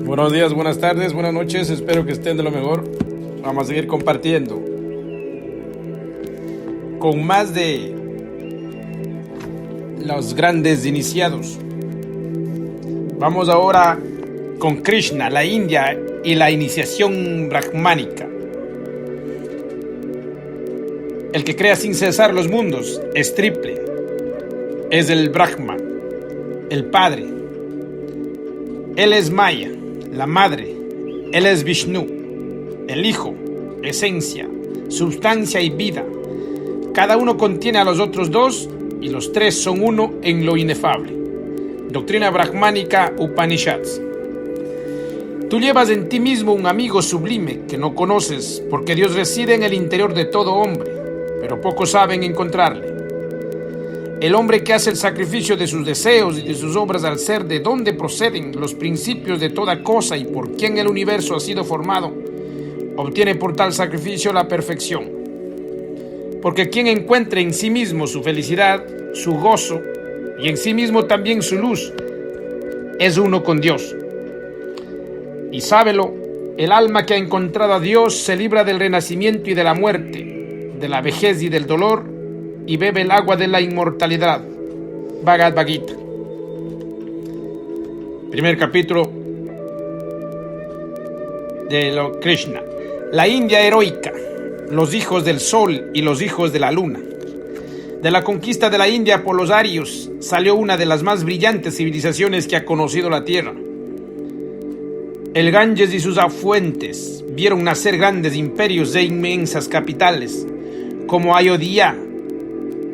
Buenos días, buenas tardes, buenas noches, espero que estén de lo mejor. Vamos a seguir compartiendo con más de los grandes iniciados. Vamos ahora con Krishna, la India y la iniciación brahmánica. El que crea sin cesar los mundos es triple. Es el Brahma, el Padre. Él es Maya, la Madre. Él es Vishnu, el Hijo, esencia, sustancia y vida. Cada uno contiene a los otros dos y los tres son uno en lo inefable. Doctrina brahmánica Upanishads. Tú llevas en ti mismo un amigo sublime que no conoces, porque Dios reside en el interior de todo hombre, pero pocos saben encontrarle. El hombre que hace el sacrificio de sus deseos y de sus obras al ser de dónde proceden los principios de toda cosa y por quién el universo ha sido formado, obtiene por tal sacrificio la perfección. Porque quien encuentre en sí mismo su felicidad, su gozo y en sí mismo también su luz, es uno con Dios. Y sábelo, el alma que ha encontrado a Dios se libra del renacimiento y de la muerte, de la vejez y del dolor, y bebe el agua de la inmortalidad. Bhagavad Gita. Primer capítulo de Krishna. La India heroica, los hijos del sol y los hijos de la luna. De la conquista de la India por los arios salió una de las más brillantes civilizaciones que ha conocido la tierra. El Ganges y sus afluentes vieron nacer grandes imperios e inmensas capitales, como Ayodhya,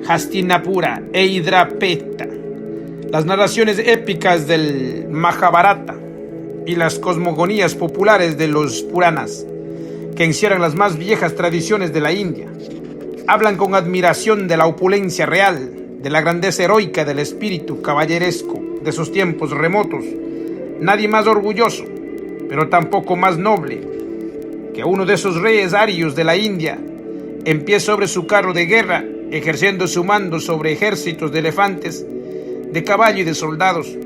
Hastinapura e Indrapeta. Las narraciones épicas del Mahabharata y las cosmogonías populares de los Puranas, que encierran las más viejas tradiciones de la India, hablan con admiración de la opulencia real, de la grandeza heroica del espíritu caballeresco de esos tiempos remotos. Nadie más orgulloso, pero tampoco más noble, que uno de esos reyes arios de la India, en pie sobre su carro de guerra, ejerciendo su mando sobre ejércitos de elefantes, de caballo y de soldados.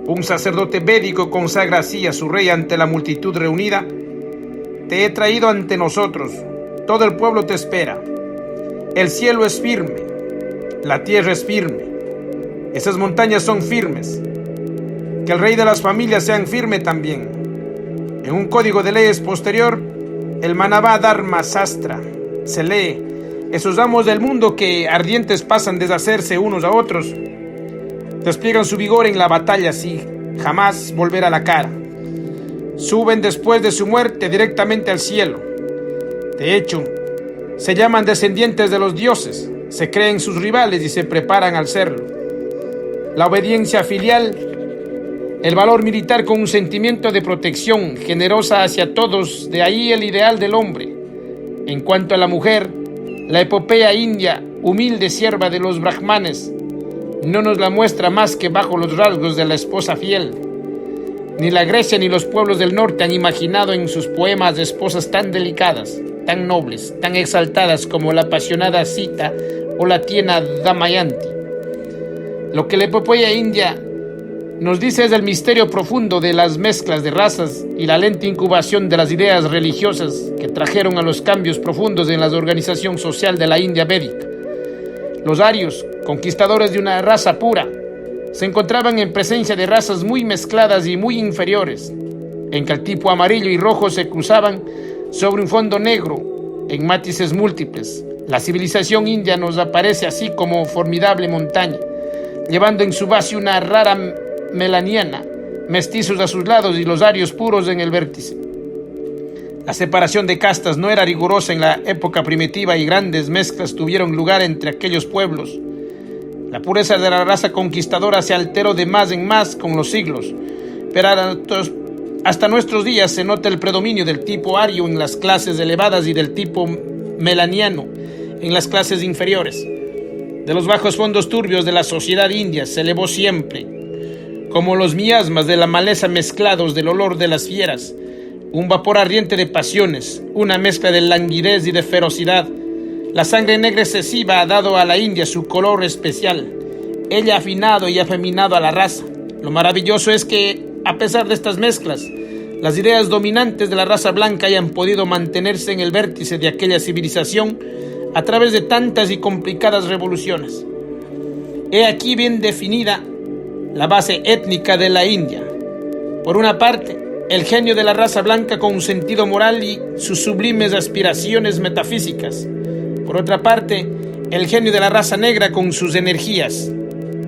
Un sacerdote védico consagra así a su rey ante la multitud reunida: te he traído ante nosotros, todo el pueblo te espera. El cielo es firme, la tierra es firme, esas montañas son firmes. Que el rey de las familias sean firme también. En un código de leyes posterior, el Manava Dharma Sastra, se lee: esos amos del mundo que ardientes pasan deshacerse unos a otros, despliegan su vigor en la batalla sin jamás volver a la cara. Suben después de su muerte directamente al cielo. De hecho, se llaman descendientes de los dioses, se creen sus rivales y se preparan al serlo. La obediencia filial, el valor militar con un sentimiento de protección generosa hacia todos, de ahí el ideal del hombre. En cuanto a la mujer, la epopeya india, humilde sierva de los brahmanes, no nos la muestra más que bajo los rasgos de la esposa fiel. Ni la Grecia ni los pueblos del norte han imaginado en sus poemas esposas tan delicadas, tan nobles, tan exaltadas como la apasionada Sita o la tierna Damayanti. Lo que la epopeya india nos dice es el misterio profundo de las mezclas de razas y la lenta incubación de las ideas religiosas que trajeron a los cambios profundos en la organización social de la India védica. Los arios, conquistadores de una raza pura, se encontraban en presencia de razas muy mezcladas y muy inferiores, en que el tipo amarillo y rojo se cruzaban sobre un fondo negro en matices múltiples. La civilización india nos aparece así como formidable montaña, llevando en su base una rara melaniana, mestizos a sus lados y los arios puros en el vértice. La separación de castas no era rigurosa en la época primitiva y grandes mezclas tuvieron lugar entre aquellos pueblos. La pureza de la raza conquistadora se alteró de más en más con los siglos, pero hasta nuestros días se nota el predominio del tipo ario en las clases elevadas y del tipo melaniano en las clases inferiores. De los bajos fondos turbios de la sociedad india se elevó siempre, como los miasmas de la maleza mezclados del olor de las fieras, un vapor ardiente de pasiones, una mezcla de languidez y de ferocidad. La sangre negra excesiva ha dado a la India su color especial. Ella ha afinado y afeminado a la raza. Lo maravilloso es que a pesar de estas mezclas, las ideas dominantes de la raza blanca hayan podido mantenerse en el vértice de aquella civilización a través de tantas y complicadas revoluciones. He aquí bien definida la base étnica de la India. Por una parte, el genio de la raza blanca con un sentido moral y sus sublimes aspiraciones metafísicas. Por otra parte, el genio de la raza negra con sus energías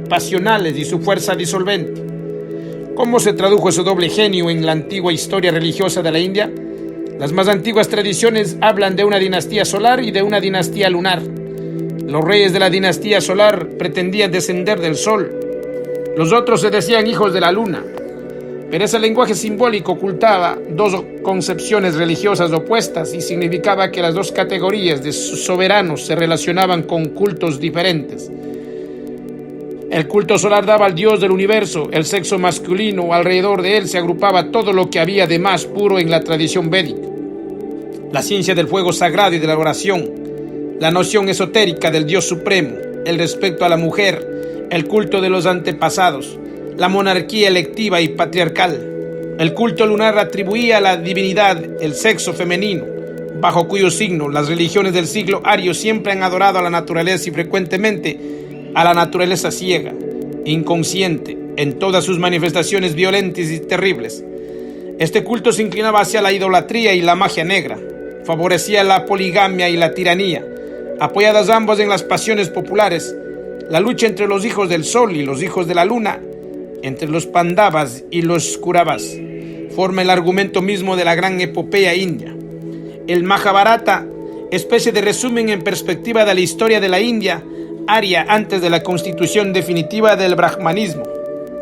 pasionales y su fuerza disolvente. ¿Cómo se tradujo ese doble genio en la antigua historia religiosa de la India? Las más antiguas tradiciones hablan de una dinastía solar y de una dinastía lunar. Los reyes de la dinastía solar pretendían descender del sol. Los otros se decían hijos de la luna. Pero ese lenguaje simbólico ocultaba dos concepciones religiosas opuestas y significaba que las dos categorías de sus soberanos se relacionaban con cultos diferentes. El culto solar daba al dios del universo, el sexo masculino, alrededor de él se agrupaba todo lo que había de más puro en la tradición védica. La ciencia del fuego sagrado y de la oración, la noción esotérica del Dios supremo, el respeto a la mujer, el culto de los antepasados, la monarquía electiva y patriarcal. El culto lunar atribuía a la divinidad el sexo femenino, bajo cuyo signo las religiones del siglo ario siempre han adorado a la naturaleza y frecuentemente a la naturaleza ciega, inconsciente, en todas sus manifestaciones violentas y terribles. Este culto se inclinaba hacia la idolatría y la magia negra, favorecía la poligamia y la tiranía, apoyadas ambas en las pasiones populares, la lucha entre los hijos del sol y los hijos de la luna, entre los Pandavas y los Kauravas, forma el argumento mismo de la gran epopeya india. El Mahabharata, especie de resumen en perspectiva de la historia de la India aria antes de la constitución definitiva del brahmanismo.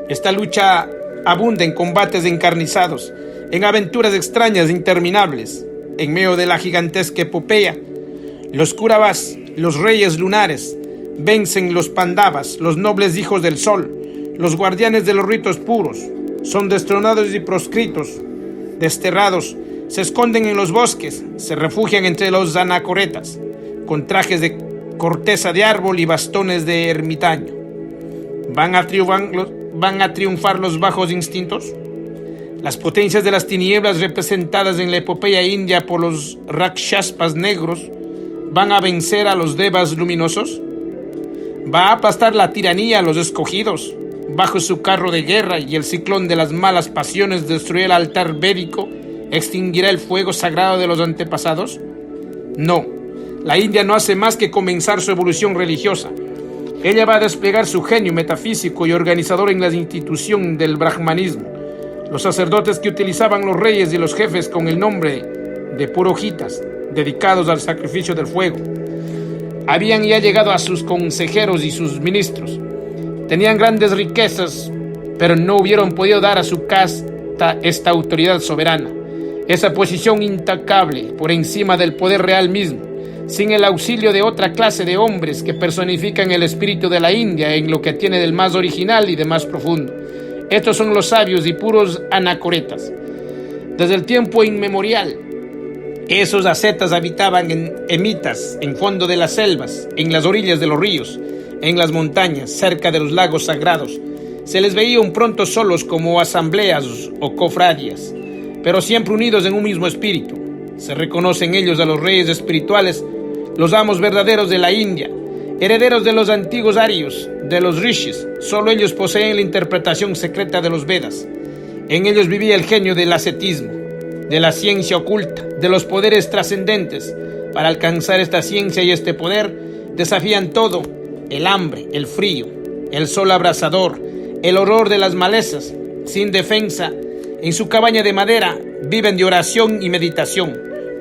Esta lucha abunda en combates encarnizados, en aventuras extrañas e interminables. En medio de la gigantesca epopeya, los Kauravas, los reyes lunares, vencen los Pandavas, los nobles hijos del sol, los guardianes de los ritos puros, son destronados y proscritos, desterrados, se esconden en los bosques, se refugian entre los anacoretas, con trajes de corteza de árbol y bastones de ermitaño. ¿Van a triunfar los bajos instintos? Las potencias de las tinieblas representadas en la epopeya india por los rakshaspas negros, ¿van a vencer a los devas luminosos? ¿Va a aplastar la tiranía a los escogidos? Bajo su carro de guerra y el ciclón de las malas pasiones destruirá el altar védico, extinguirá el fuego sagrado de los antepasados. No, la India no hace más que comenzar su evolución religiosa. Ella va a desplegar su genio metafísico y organizador en la institución del brahmanismo. Los sacerdotes que utilizaban los reyes y los jefes con el nombre de purohitas, dedicados al sacrificio del fuego, habían ya llegado a sus consejeros y sus ministros. Tenían grandes riquezas, pero no hubieran podido dar a su casta esta autoridad soberana, esa posición intocable por encima del poder real mismo, sin el auxilio de otra clase de hombres que personifican el espíritu de la India en lo que tiene del más original y de más profundo. Estos son los sabios y puros anacoretas. Desde el tiempo inmemorial, esos ascetas habitaban en emitas, en fondo de las selvas, en las orillas de los ríos, en las montañas, cerca de los lagos sagrados. Se les veía un pronto solos como asambleas o cofradías, pero siempre unidos en un mismo espíritu. Se reconocen ellos a los reyes espirituales, los amos verdaderos de la India, herederos de los antiguos arios, de los rishis. Solo ellos poseen la interpretación secreta de los Vedas. En ellos vivía el genio del ascetismo, de la ciencia oculta, de los poderes trascendentes. Para alcanzar esta ciencia y este poder, desafían todo: el hambre, el frío, el sol abrasador, el horror de las malezas. Sin defensa, en su cabaña de madera, viven de oración y meditación.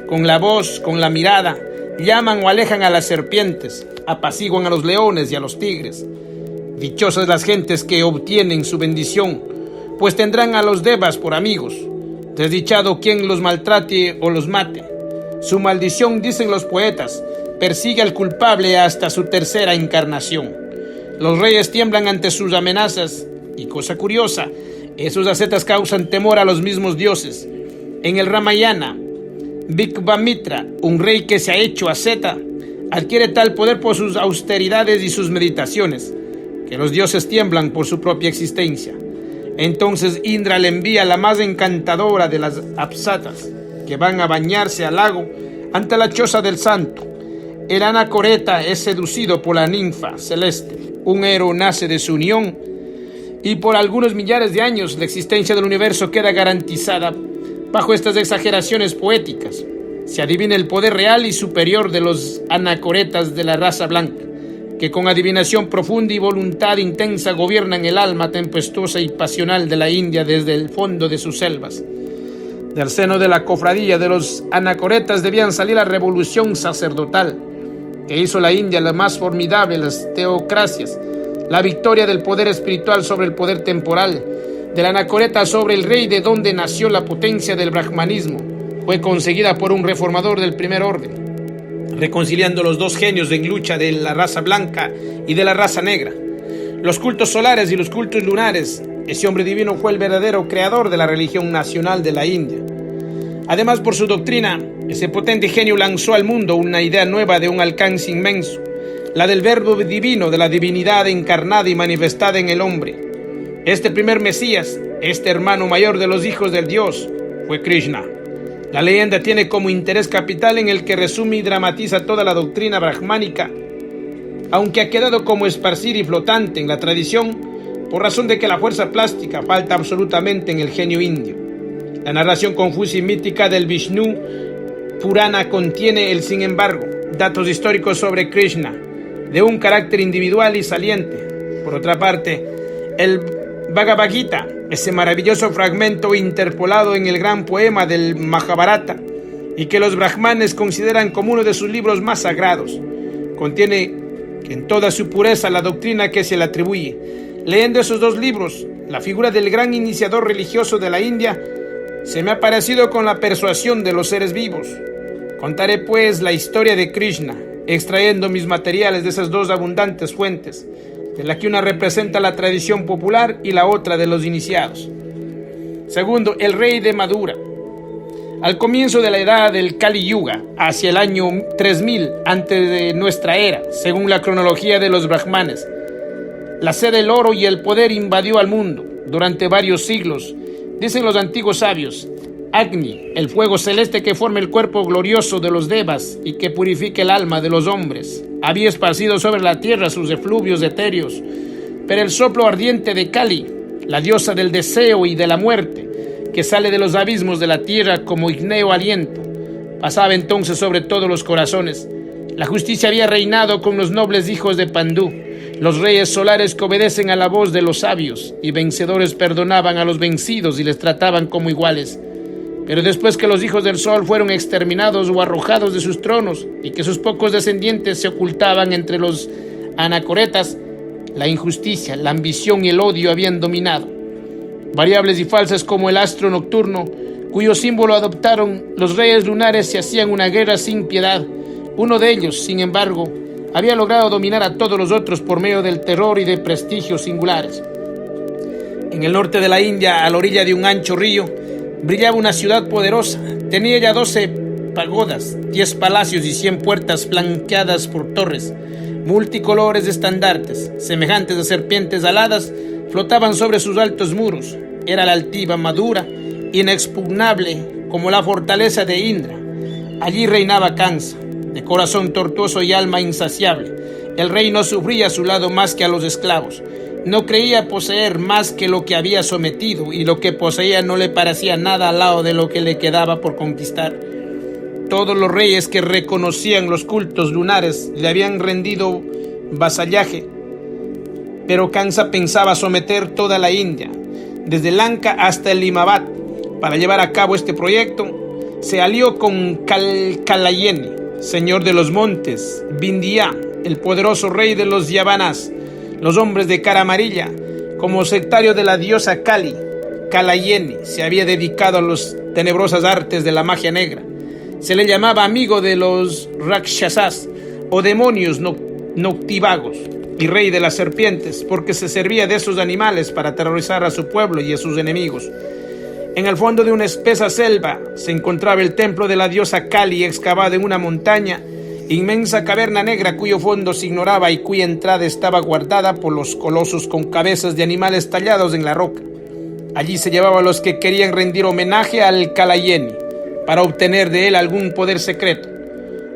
Con la voz, con la mirada, llaman o alejan a las serpientes, apaciguan a los leones y a los tigres. Dichosas las gentes que obtienen su bendición, pues tendrán a los devas por amigos. Desdichado quien los maltrate o los mate. Su maldición, dicen los poetas, persigue al culpable hasta su tercera encarnación. Los reyes tiemblan ante sus amenazas y, cosa curiosa, esos ascetas causan temor a los mismos dioses. En el Ramayana, Vishvamitra, un rey que se ha hecho asceta, adquiere tal poder por sus austeridades y sus meditaciones, que los dioses tiemblan por su propia existencia. Entonces Indra le envía la más encantadora de las apsatas, que van a bañarse al lago ante la choza del santo. El anacoreta es seducido por la ninfa celeste. Un héroe nace de su unión y por algunos millares de años la existencia del universo queda garantizada bajo estas exageraciones poéticas. Se adivina el poder real y superior de los anacoretas de la raza blanca, que con adivinación profunda y voluntad intensa gobiernan el alma tempestuosa y pasional de la India desde el fondo de sus selvas. Del seno de la cofradía de los anacoretas debían salir la revolución sacerdotal, que hizo la India la más formidable de las teocracias, la victoria del poder espiritual sobre el poder temporal, del anacoreta sobre el rey, de donde nació la potencia del brahmanismo, fue conseguida por un reformador del primer orden, reconciliando los dos genios en lucha de la raza blanca y de la raza negra. Los cultos solares y los cultos lunares. Ese hombre divino fue el verdadero creador de la religión nacional de la India. Además, por su doctrina, ese potente genio lanzó al mundo una idea nueva de un alcance inmenso, la del verbo divino, de la divinidad encarnada y manifestada en el hombre. Este primer Mesías, este hermano mayor de los hijos del Dios, fue Krishna. La leyenda tiene como interés capital en el que resume y dramatiza toda la doctrina brahmánica, aunque ha quedado como esparcir y flotante en la tradición por razón de que la fuerza plástica falta absolutamente en el genio indio. La narración confusa y mítica del Vishnu Purana contiene, sin embargo, datos históricos sobre Krishna, de un carácter individual y saliente. Por otra parte, el Bhagavad Gita, ese maravilloso fragmento interpolado en el gran poema del Mahabharata, y que los brahmanes consideran como uno de sus libros más sagrados, contiene en toda su pureza la doctrina que se le atribuye. Leyendo esos dos libros, la figura del gran iniciador religioso de la India se me ha parecido con la persuasión de los seres vivos. Contaré pues la historia de Krishna, extrayendo mis materiales de esas dos abundantes fuentes, de la que una representa la tradición popular y la otra de los iniciados. Segundo, el rey de Madura. Al comienzo de la edad del Kali Yuga, hacia el año 3000 antes de nuestra era, según la cronología de los brahmanes, la sed del oro y el poder invadió al mundo durante varios siglos. Dicen los antiguos sabios, Agni, el fuego celeste que forma el cuerpo glorioso de los devas y que purifica el alma de los hombres, había esparcido sobre la tierra sus efluvios etéreos, pero el soplo ardiente de Kali, la diosa del deseo y de la muerte, que sale de los abismos de la tierra como igneo aliento, pasaba entonces sobre todos los corazones. La justicia había reinado con los nobles hijos de Pandú, los reyes solares que obedecen a la voz de los sabios y vencedores perdonaban a los vencidos y les trataban como iguales. Pero después que los hijos del sol fueron exterminados o arrojados de sus tronos y que sus pocos descendientes se ocultaban entre los anacoretas, la injusticia, la ambición y el odio habían dominado. Variables y falsas como el astro nocturno, cuyo símbolo adoptaron los reyes lunares, se hacían una guerra sin piedad. Uno de ellos, sin embargo, había logrado dominar a todos los otros por medio del terror y de prestigios singulares. En el norte de la India, a la orilla de un ancho río, brillaba una ciudad poderosa. Tenía ya 12 pagodas, 10 palacios y 100 puertas flanqueadas por torres. Multicolores estandartes, semejantes a serpientes aladas, flotaban sobre sus altos muros. Era la altiva Madura, inexpugnable como la fortaleza de Indra. Allí reinaba Kansa, de corazón tortuoso y alma insaciable. El rey no sufría a su lado más que a los esclavos. No creía poseer más que lo que había sometido, y lo que poseía no le parecía nada al lado de lo que le quedaba por conquistar. Todos los reyes que reconocían los cultos lunares le habían rendido vasallaje, pero Kansa pensaba someter toda la India, desde Lanka hasta el Limabad. Para llevar a cabo este proyecto, se alió con Kalayeni, señor de los montes, Vindhya, el poderoso rey de los Yavanas, los hombres de cara amarilla. Como sectario de la diosa Kali, Kalayeni se había dedicado a las tenebrosas artes de la magia negra. Se le llamaba amigo de los Rakshasas, o demonios noctívagos, y rey de las serpientes, porque se servía de esos animales para aterrorizar a su pueblo y a sus enemigos. En el fondo de una espesa selva se encontraba el templo de la diosa Kali, excavado en una montaña, inmensa caverna negra cuyo fondo se ignoraba y cuya entrada estaba guardada por los colosos con cabezas de animales tallados en la roca. Allí se llevaba a los que querían rendir homenaje al Kalayeni para obtener de él algún poder secreto.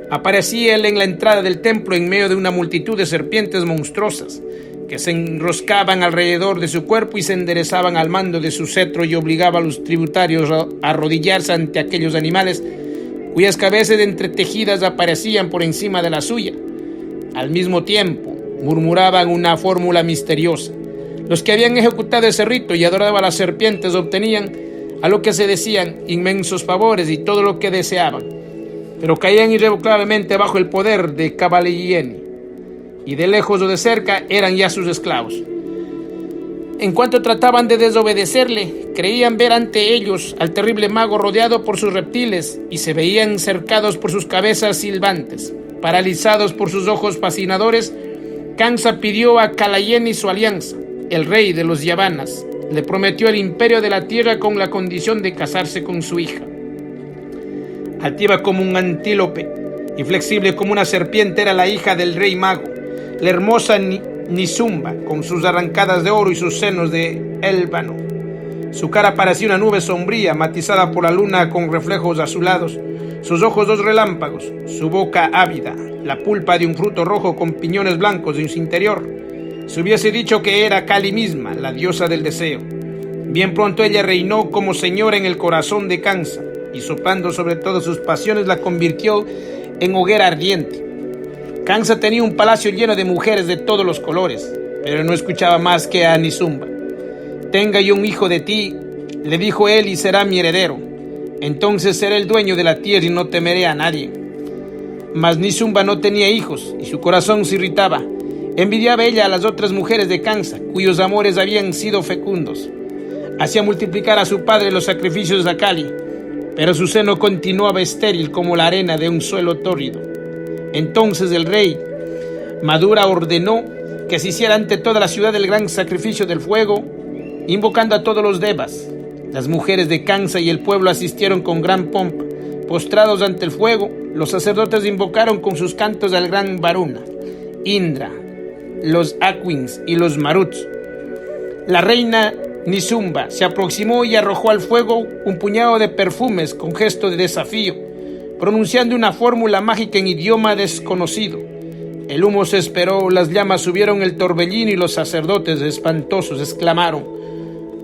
Aparecía él en la entrada del templo en medio de una multitud de serpientes monstruosas que se enroscaban alrededor de su cuerpo y se enderezaban al mando de su cetro, y obligaba a los tributarios a arrodillarse ante aquellos animales cuyas cabezas entretejidas aparecían por encima de la suya. Al mismo tiempo murmuraban una fórmula misteriosa. Los que habían ejecutado ese rito y adoraban a las serpientes obtenían, a lo que se decían, inmensos favores y todo lo que deseaban, pero caían irrevocablemente bajo el poder de Kalayeni, y de lejos o de cerca eran ya sus esclavos. En cuanto trataban de desobedecerle, creían ver ante ellos al terrible mago rodeado por sus reptiles, y se veían cercados por sus cabezas silbantes. Paralizados por sus ojos fascinadores, Kansa pidió a Kalayeni su alianza. El rey de los Yavanas le prometió el imperio de la tierra con la condición de casarse con su hija. Altiva como un antílope y flexible como una serpiente era la hija del rey mago, la hermosa Nisumba, con sus arrancadas de oro y sus senos de élbano. Su cara parecía una nube sombría, matizada por la luna con reflejos azulados, sus ojos dos relámpagos, su boca ávida, la pulpa de un fruto rojo con piñones blancos en su interior. Se hubiese dicho que era Kali misma, la diosa del deseo. Bien pronto ella reinó como señora en el corazón de Kansa, y soplando sobre todas sus pasiones la convirtió en hoguera ardiente. Kansa tenía un palacio lleno de mujeres de todos los colores, pero no escuchaba más que a Nisumba. «Tenga yo un hijo de ti», le dijo él, «y será mi heredero. Entonces seré el dueño de la tierra y no temeré a nadie». Mas Nisumba no tenía hijos, y su corazón se irritaba. Envidiaba ella a las otras mujeres de Kansa, cuyos amores habían sido fecundos. Hacía multiplicar a su padre los sacrificios a Kali, pero su seno continuaba estéril como la arena de un suelo tórrido. Entonces el rey Madura ordenó que se hiciera ante toda la ciudad el gran sacrificio del fuego, invocando a todos los devas. Las mujeres de Kansa y el pueblo asistieron con gran pompa. Postrados ante el fuego, los sacerdotes invocaron con sus cantos al gran Varuna, Indra, los Aquins y los Maruts. La reina Nisumba se aproximó y arrojó al fuego un puñado de perfumes con gesto de desafío, pronunciando una fórmula mágica en idioma desconocido. El humo se esperó, las llamas subieron el torbellino y los sacerdotes espantosos exclamaron: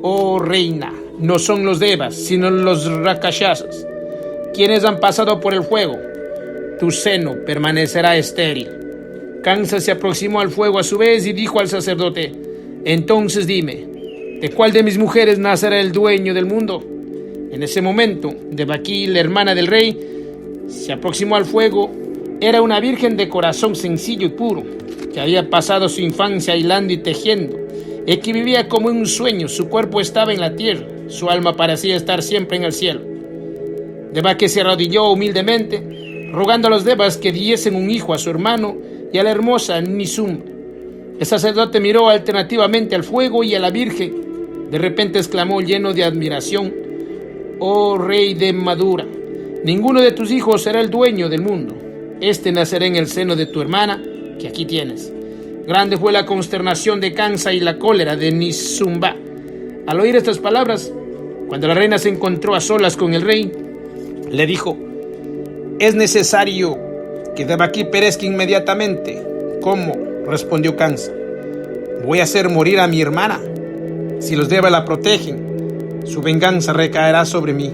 «Oh reina, no son los devas, sino los rakashasas, quienes han pasado por el fuego. Tu seno permanecerá estéril». Kansa se aproximó al fuego a su vez y dijo al sacerdote: «Entonces dime, ¿de cuál de mis mujeres nacerá el dueño del mundo?». En ese momento, Devaki, la hermana del rey, se aproximó al fuego. Era una virgen de corazón sencillo y puro, que había pasado su infancia hilando y tejiendo, y que vivía como en un sueño. Su cuerpo estaba en la tierra, su alma parecía estar siempre en el cielo. Devaki se arrodilló humildemente, rogando a los devas que diesen un hijo a su hermano y a la hermosa Nisumba. El sacerdote miró alternativamente al fuego y a la virgen. De repente exclamó lleno de admiración: «Oh rey de Madura, ninguno de tus hijos será el dueño del mundo. Este nacerá en el seno de tu hermana, que aquí tienes». Grande fue la consternación de Kansa y la cólera de Nisumba. Al oír estas palabras, cuando la reina se encontró a solas con el rey, le dijo: «Es necesario que Devaki perezca inmediatamente». «¿Cómo?», respondió Kansa. «Voy a hacer morir a mi hermana. Si los devas la protegen, su venganza recaerá sobre mí».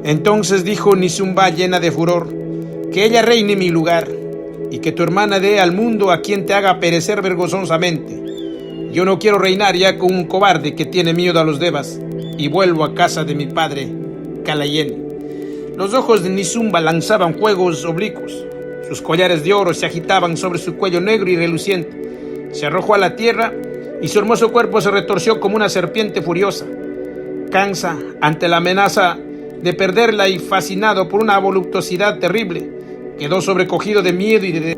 Entonces dijo Nisumba llena de furor: «Que ella reine en mi lugar, y que tu hermana dé al mundo a quien te haga perecer vergonzosamente. Yo no quiero reinar ya con un cobarde que tiene miedo a los devas, y vuelvo a casa de mi padre Kalayeni». Los ojos de Nisumba lanzaban fuegos oblicuos. Sus collares de oro se agitaban sobre su cuello negro y reluciente. Se arrojó a la tierra y su hermoso cuerpo se retorció como una serpiente furiosa. Kansa, ante la amenaza de perderla y fascinado por una voluptuosidad terrible, quedó sobrecogido de miedo y de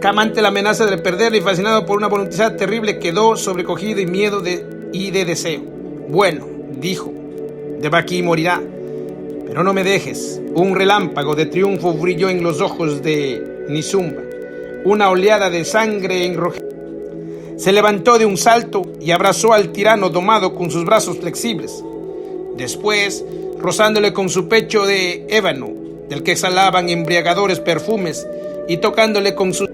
ante la amenaza de perderla y fascinado por una voluptuosidad terrible, quedó sobrecogido y miedo y de deseo. «Bueno», dijo, «Devaki morirá, Pero no me dejes. Un relámpago de triunfo brilló en los ojos de Nizumba. Una oleada de sangre enrojecida. Se levantó de un salto y abrazó al tirano domado con sus brazos flexibles. Después, rozándole con su pecho de ébano, del que exhalaban embriagadores perfumes, y tocándole con sus...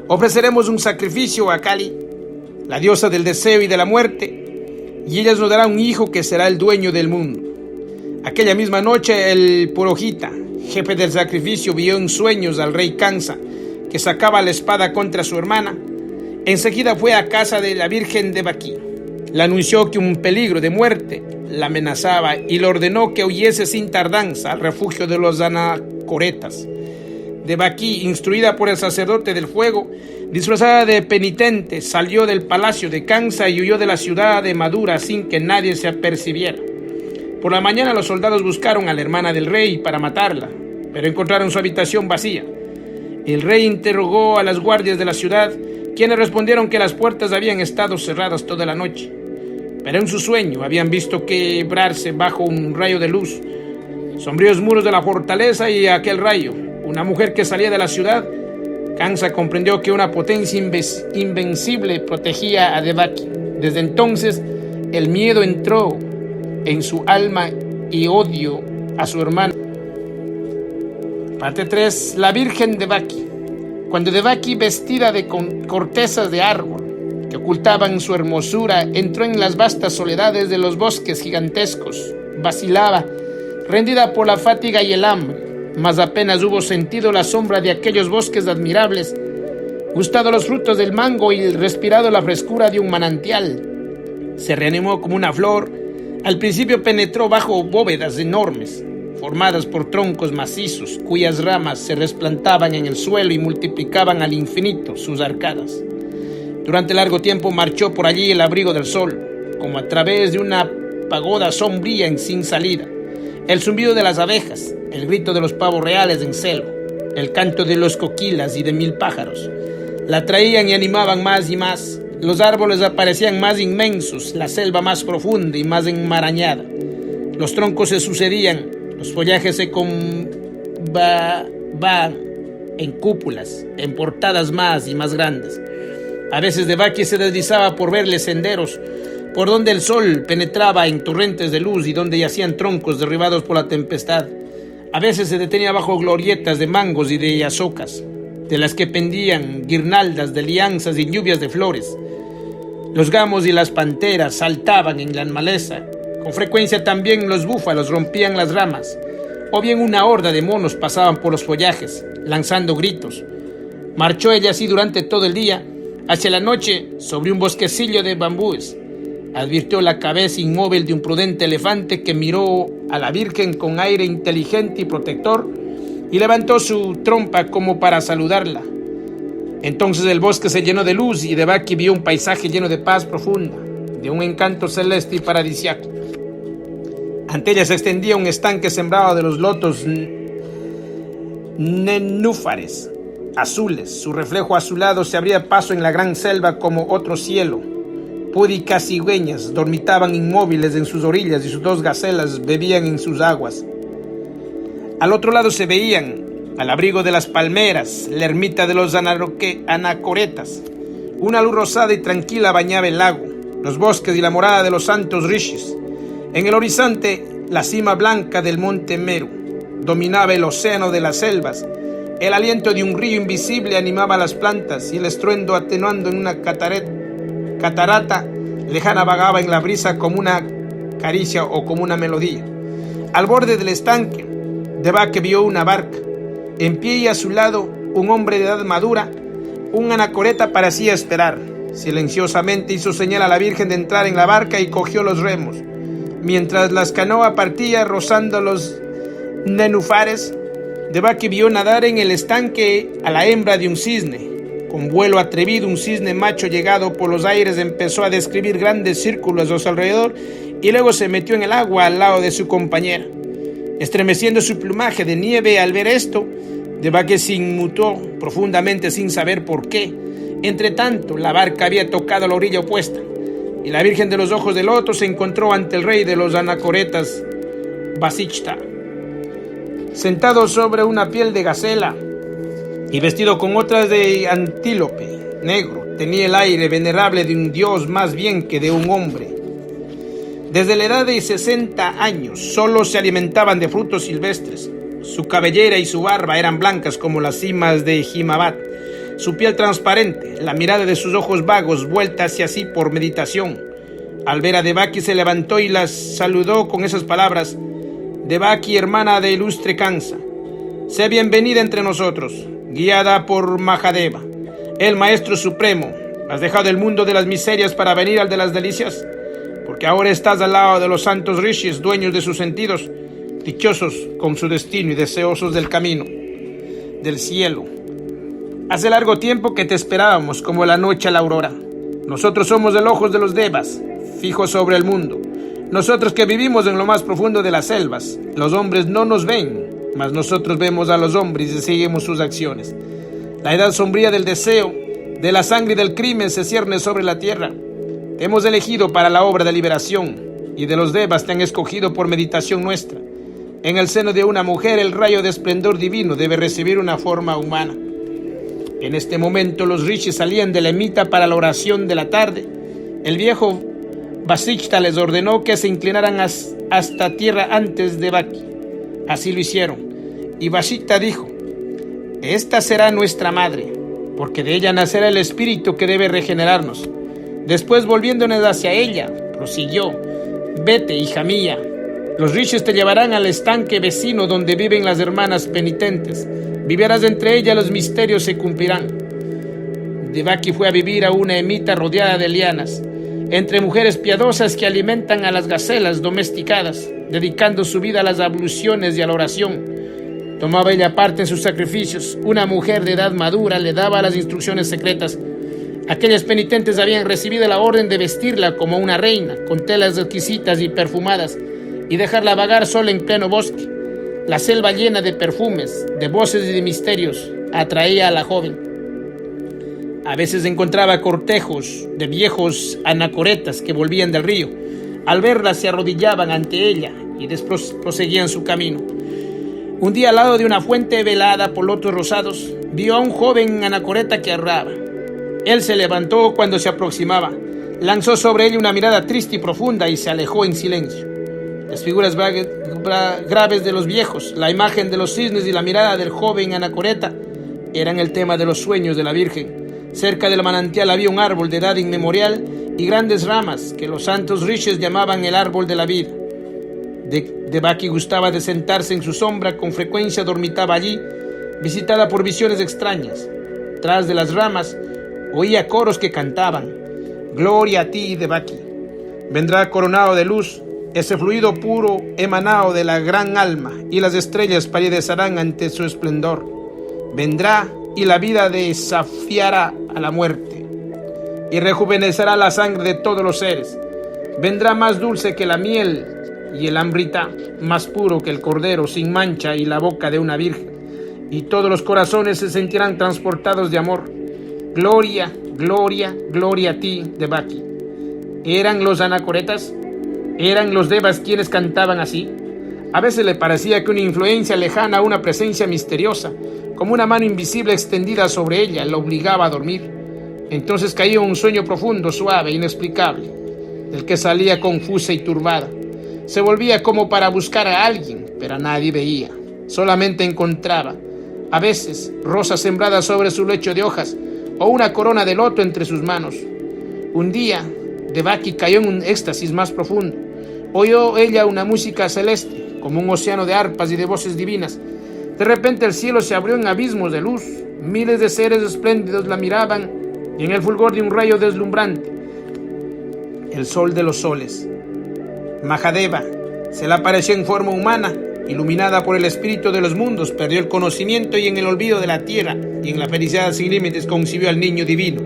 Ofreceremos un sacrificio a Kali, la diosa del deseo y de la muerte, y ella nos dará un hijo que será el dueño del mundo. Aquella misma noche el Purohita, jefe del sacrificio, vio en sueños al rey Kansa, que sacaba la espada contra su hermana. Enseguida fue a casa de la Virgen de Baki. Le anunció que un peligro de muerte la amenazaba y le ordenó que huyese sin tardanza al refugio de los anacoretas. De Baki, instruida por el sacerdote del fuego, disfrazada de penitente, salió del palacio de Kansa y huyó de la ciudad de Madura sin que nadie se apercibiera. Por la mañana los soldados buscaron a la hermana del rey para matarla, pero encontraron su habitación vacía. El rey interrogó a las guardias de la ciudad, quienes respondieron que las puertas habían estado cerradas toda la noche. Pero en su sueño habían visto quebrarse bajo un rayo de luz sombríos muros de la fortaleza, y aquel rayo, una mujer que salía de la ciudad. Kansa comprendió que una potencia invencible protegía a Devaki. Desde entonces el miedo entró en su alma y odio a su hermano. Parte 3. La Virgen Devaki. Cuando Devaki, vestida de cortezas de árbol que ocultaban su hermosura, entró en las vastas soledades de los bosques gigantescos, vacilaba, rendida por la fatiga y el hambre, mas apenas hubo sentido la sombra de aquellos bosques admirables, gustado los frutos del mango y respirado la frescura de un manantial, se reanimó como una flor. Al principio penetró bajo bóvedas enormes, formadas por troncos macizos, cuyas ramas se resplantaban en el suelo y multiplicaban al infinito sus arcadas. Durante largo tiempo marchó por allí el abrigo del sol, como a través de una pagoda sombría sin salida. El zumbido de las abejas, el grito de los pavos reales en celo, el canto de los coquilas y de 1000 pájaros, la traían y animaban más y más. Los árboles aparecían más inmensos, la selva más profunda y más enmarañada. Los troncos se sucedían, los follajes se convaban en cúpulas, en portadas más y más grandes. A veces Devaki se deslizaba por verles senderos, por donde el sol penetraba en torrentes de luz y donde yacían troncos derribados por la tempestad. A veces se detenía bajo glorietas de mangos y de azocas, de las que pendían guirnaldas de lianzas y lluvias de flores. Los gamos y las panteras saltaban en la maleza. Con frecuencia también los búfalos rompían las ramas, o bien una horda de monos pasaban por los follajes, lanzando gritos. Marchó ella así durante todo el día. Hacia la noche, sobre un bosquecillo de bambúes, advirtió la cabeza inmóvil de un prudente elefante que miró a la Virgen con aire inteligente y protector y levantó su trompa como para saludarla. Entonces el bosque se llenó de luz y Devaki vio un paisaje lleno de paz profunda, de un encanto celeste y paradisiaco. Ante ella se extendía un estanque sembrado de los lotos nenúfares azules. Su reflejo azulado se abría paso en la gran selva como otro cielo. Púdicas cigüeñas dormitaban inmóviles en sus orillas y sus 2 gacelas bebían en sus aguas. Al otro lado se veían, al abrigo de las palmeras, la ermita de los anacoretas. Una luz rosada y tranquila bañaba el lago, los bosques y la morada de los santos rishis. En el horizonte, la cima blanca del monte Meru dominaba el océano de las selvas. El aliento de un río invisible animaba las plantas y el estruendo, atenuando en una catarata lejana, vagaba en la brisa como una caricia o como una melodía. Al borde del estanque, Devaki vio una barca. En pie y a su lado, un hombre de edad madura. Un anacoreta parecía esperar. Silenciosamente hizo señal a la Virgen de entrar en la barca y cogió los remos. Mientras la canoa partía rozando los nenúfares, Devaki vio nadar en el estanque a la hembra de un cisne. Con vuelo atrevido, un cisne macho llegado por los aires empezó a describir grandes círculos a su alrededor y luego se metió en el agua al lado de su compañera. Estremeciendo su plumaje de nieve al ver esto, Devaki se inmutó profundamente sin saber por qué. Entre tanto, la barca había tocado la orilla opuesta y la Virgen de los Ojos de Loto se encontró ante el rey de los anacoretas, Vasichta. sentado sobre una piel de gacela y vestido con otras de antílope negro. Tenía el aire venerable de un dios más bien que de un hombre. Desde la edad de 60 años solo se alimentaban de frutos silvestres. Su cabellera y su barba eran blancas como las cimas de Himabat. Su piel transparente, la mirada de sus ojos vagos vuelta hacia sí por meditación. Al ver a Devaki se levantó y las saludó con esas palabras: Devaki, hermana de ilustre Kansa, sé bienvenida entre nosotros, guiada por Mahadeva, el Maestro Supremo. ¿Has dejado el mundo de las miserias para venir al de las delicias? Porque ahora estás al lado de los santos rishis, dueños de sus sentidos, dichosos con su destino y deseosos del camino, del cielo. Hace largo tiempo que te esperábamos como la noche a la aurora. Nosotros somos el ojos de los devas, fijos sobre el mundo. Nosotros que vivimos en lo más profundo de las selvas. Los hombres no nos ven, mas nosotros vemos a los hombres y seguimos sus acciones. La edad sombría del deseo, de la sangre y del crimen se cierne sobre la tierra. Te hemos elegido para la obra de liberación, y de los devas te han escogido por meditación nuestra. En el seno de una mujer el rayo de esplendor divino debe recibir una forma humana. En este momento los rishis salían de la ermita para la oración de la tarde. El viejo Vasishta les ordenó que se inclinaran hasta tierra antes de Devaki. Así lo hicieron. Y Vasishta dijo: esta será nuestra madre, porque de ella nacerá el espíritu que debe regenerarnos. Después, volviéndonos hacia ella, prosiguió: vete, hija mía. Los rishis te llevarán al estanque vecino donde viven las hermanas penitentes. Vivirás entre ellas, los misterios se cumplirán. Devaki fue a vivir a una ermita rodeada de lianas, entre mujeres piadosas que alimentan a las gacelas domesticadas, dedicando su vida a las abluciones y a la oración. Tomaba ella parte en sus sacrificios. Una mujer de edad madura le daba las instrucciones secretas. Aquellas penitentes habían recibido la orden de vestirla como una reina, con telas exquisitas y perfumadas, y dejarla vagar sola en pleno bosque. La selva llena de perfumes, de voces y de misterios atraía a la joven. A veces encontraba cortejos de viejos anacoretas que volvían del río. Al verla se arrodillaban ante ella y después proseguían su camino. Un día, al lado de una fuente velada por lotos rosados, vio a un joven anacoreta que erraba. Él se levantó cuando se aproximaba, lanzó sobre ella una mirada triste y profunda y se alejó en silencio. Las figuras graves de los viejos, la imagen de los cisnes y la mirada del joven anacoreta eran el tema de los sueños de la Virgen. Cerca del manantial había un árbol de edad inmemorial y grandes ramas que los santos rishis llamaban el árbol de la vida. Devaki gustaba de sentarse en su sombra, con frecuencia dormitaba allí, visitada por visiones extrañas. Tras de las ramas oía coros que cantaban: gloria a ti, Devaki. Vendrá coronado de luz ese fluido puro emanado de la gran alma, y las estrellas palidecerán ante su esplendor. Vendrá y la vida desafiará a la muerte y rejuvenecerá la sangre de todos los seres. Vendrá más dulce que la miel y el amrita, más puro que el cordero sin mancha y la boca de una virgen, y todos los corazones se sentirán transportados de amor. Gloria, gloria, gloria a ti, Devaki. ¿Eran los anacoretas? ¿Eran los devas quienes cantaban así? A veces le parecía que una influencia lejana, una presencia misteriosa, como una mano invisible extendida sobre ella, la obligaba a dormir. Entonces caía en un sueño profundo, suave, inexplicable, del que salía confusa y turbada. Se volvía como para buscar a alguien, pero a nadie veía. Solamente encontraba, a veces, rosas sembradas sobre su lecho de hojas, o una corona de loto entre sus manos. Un día, Devaki cayó en un éxtasis más profundo. Oyó ella una música celeste, como un océano de arpas y de voces divinas. De repente el cielo se abrió en abismos de luz. Miles de seres espléndidos la miraban, y en el fulgor de un rayo deslumbrante, el sol de los soles, Mahadeva, se le apareció en forma humana. Iluminada por el espíritu de los mundos, perdió el conocimiento y en el olvido de la tierra y en la felicidad sin límites concibió al niño divino.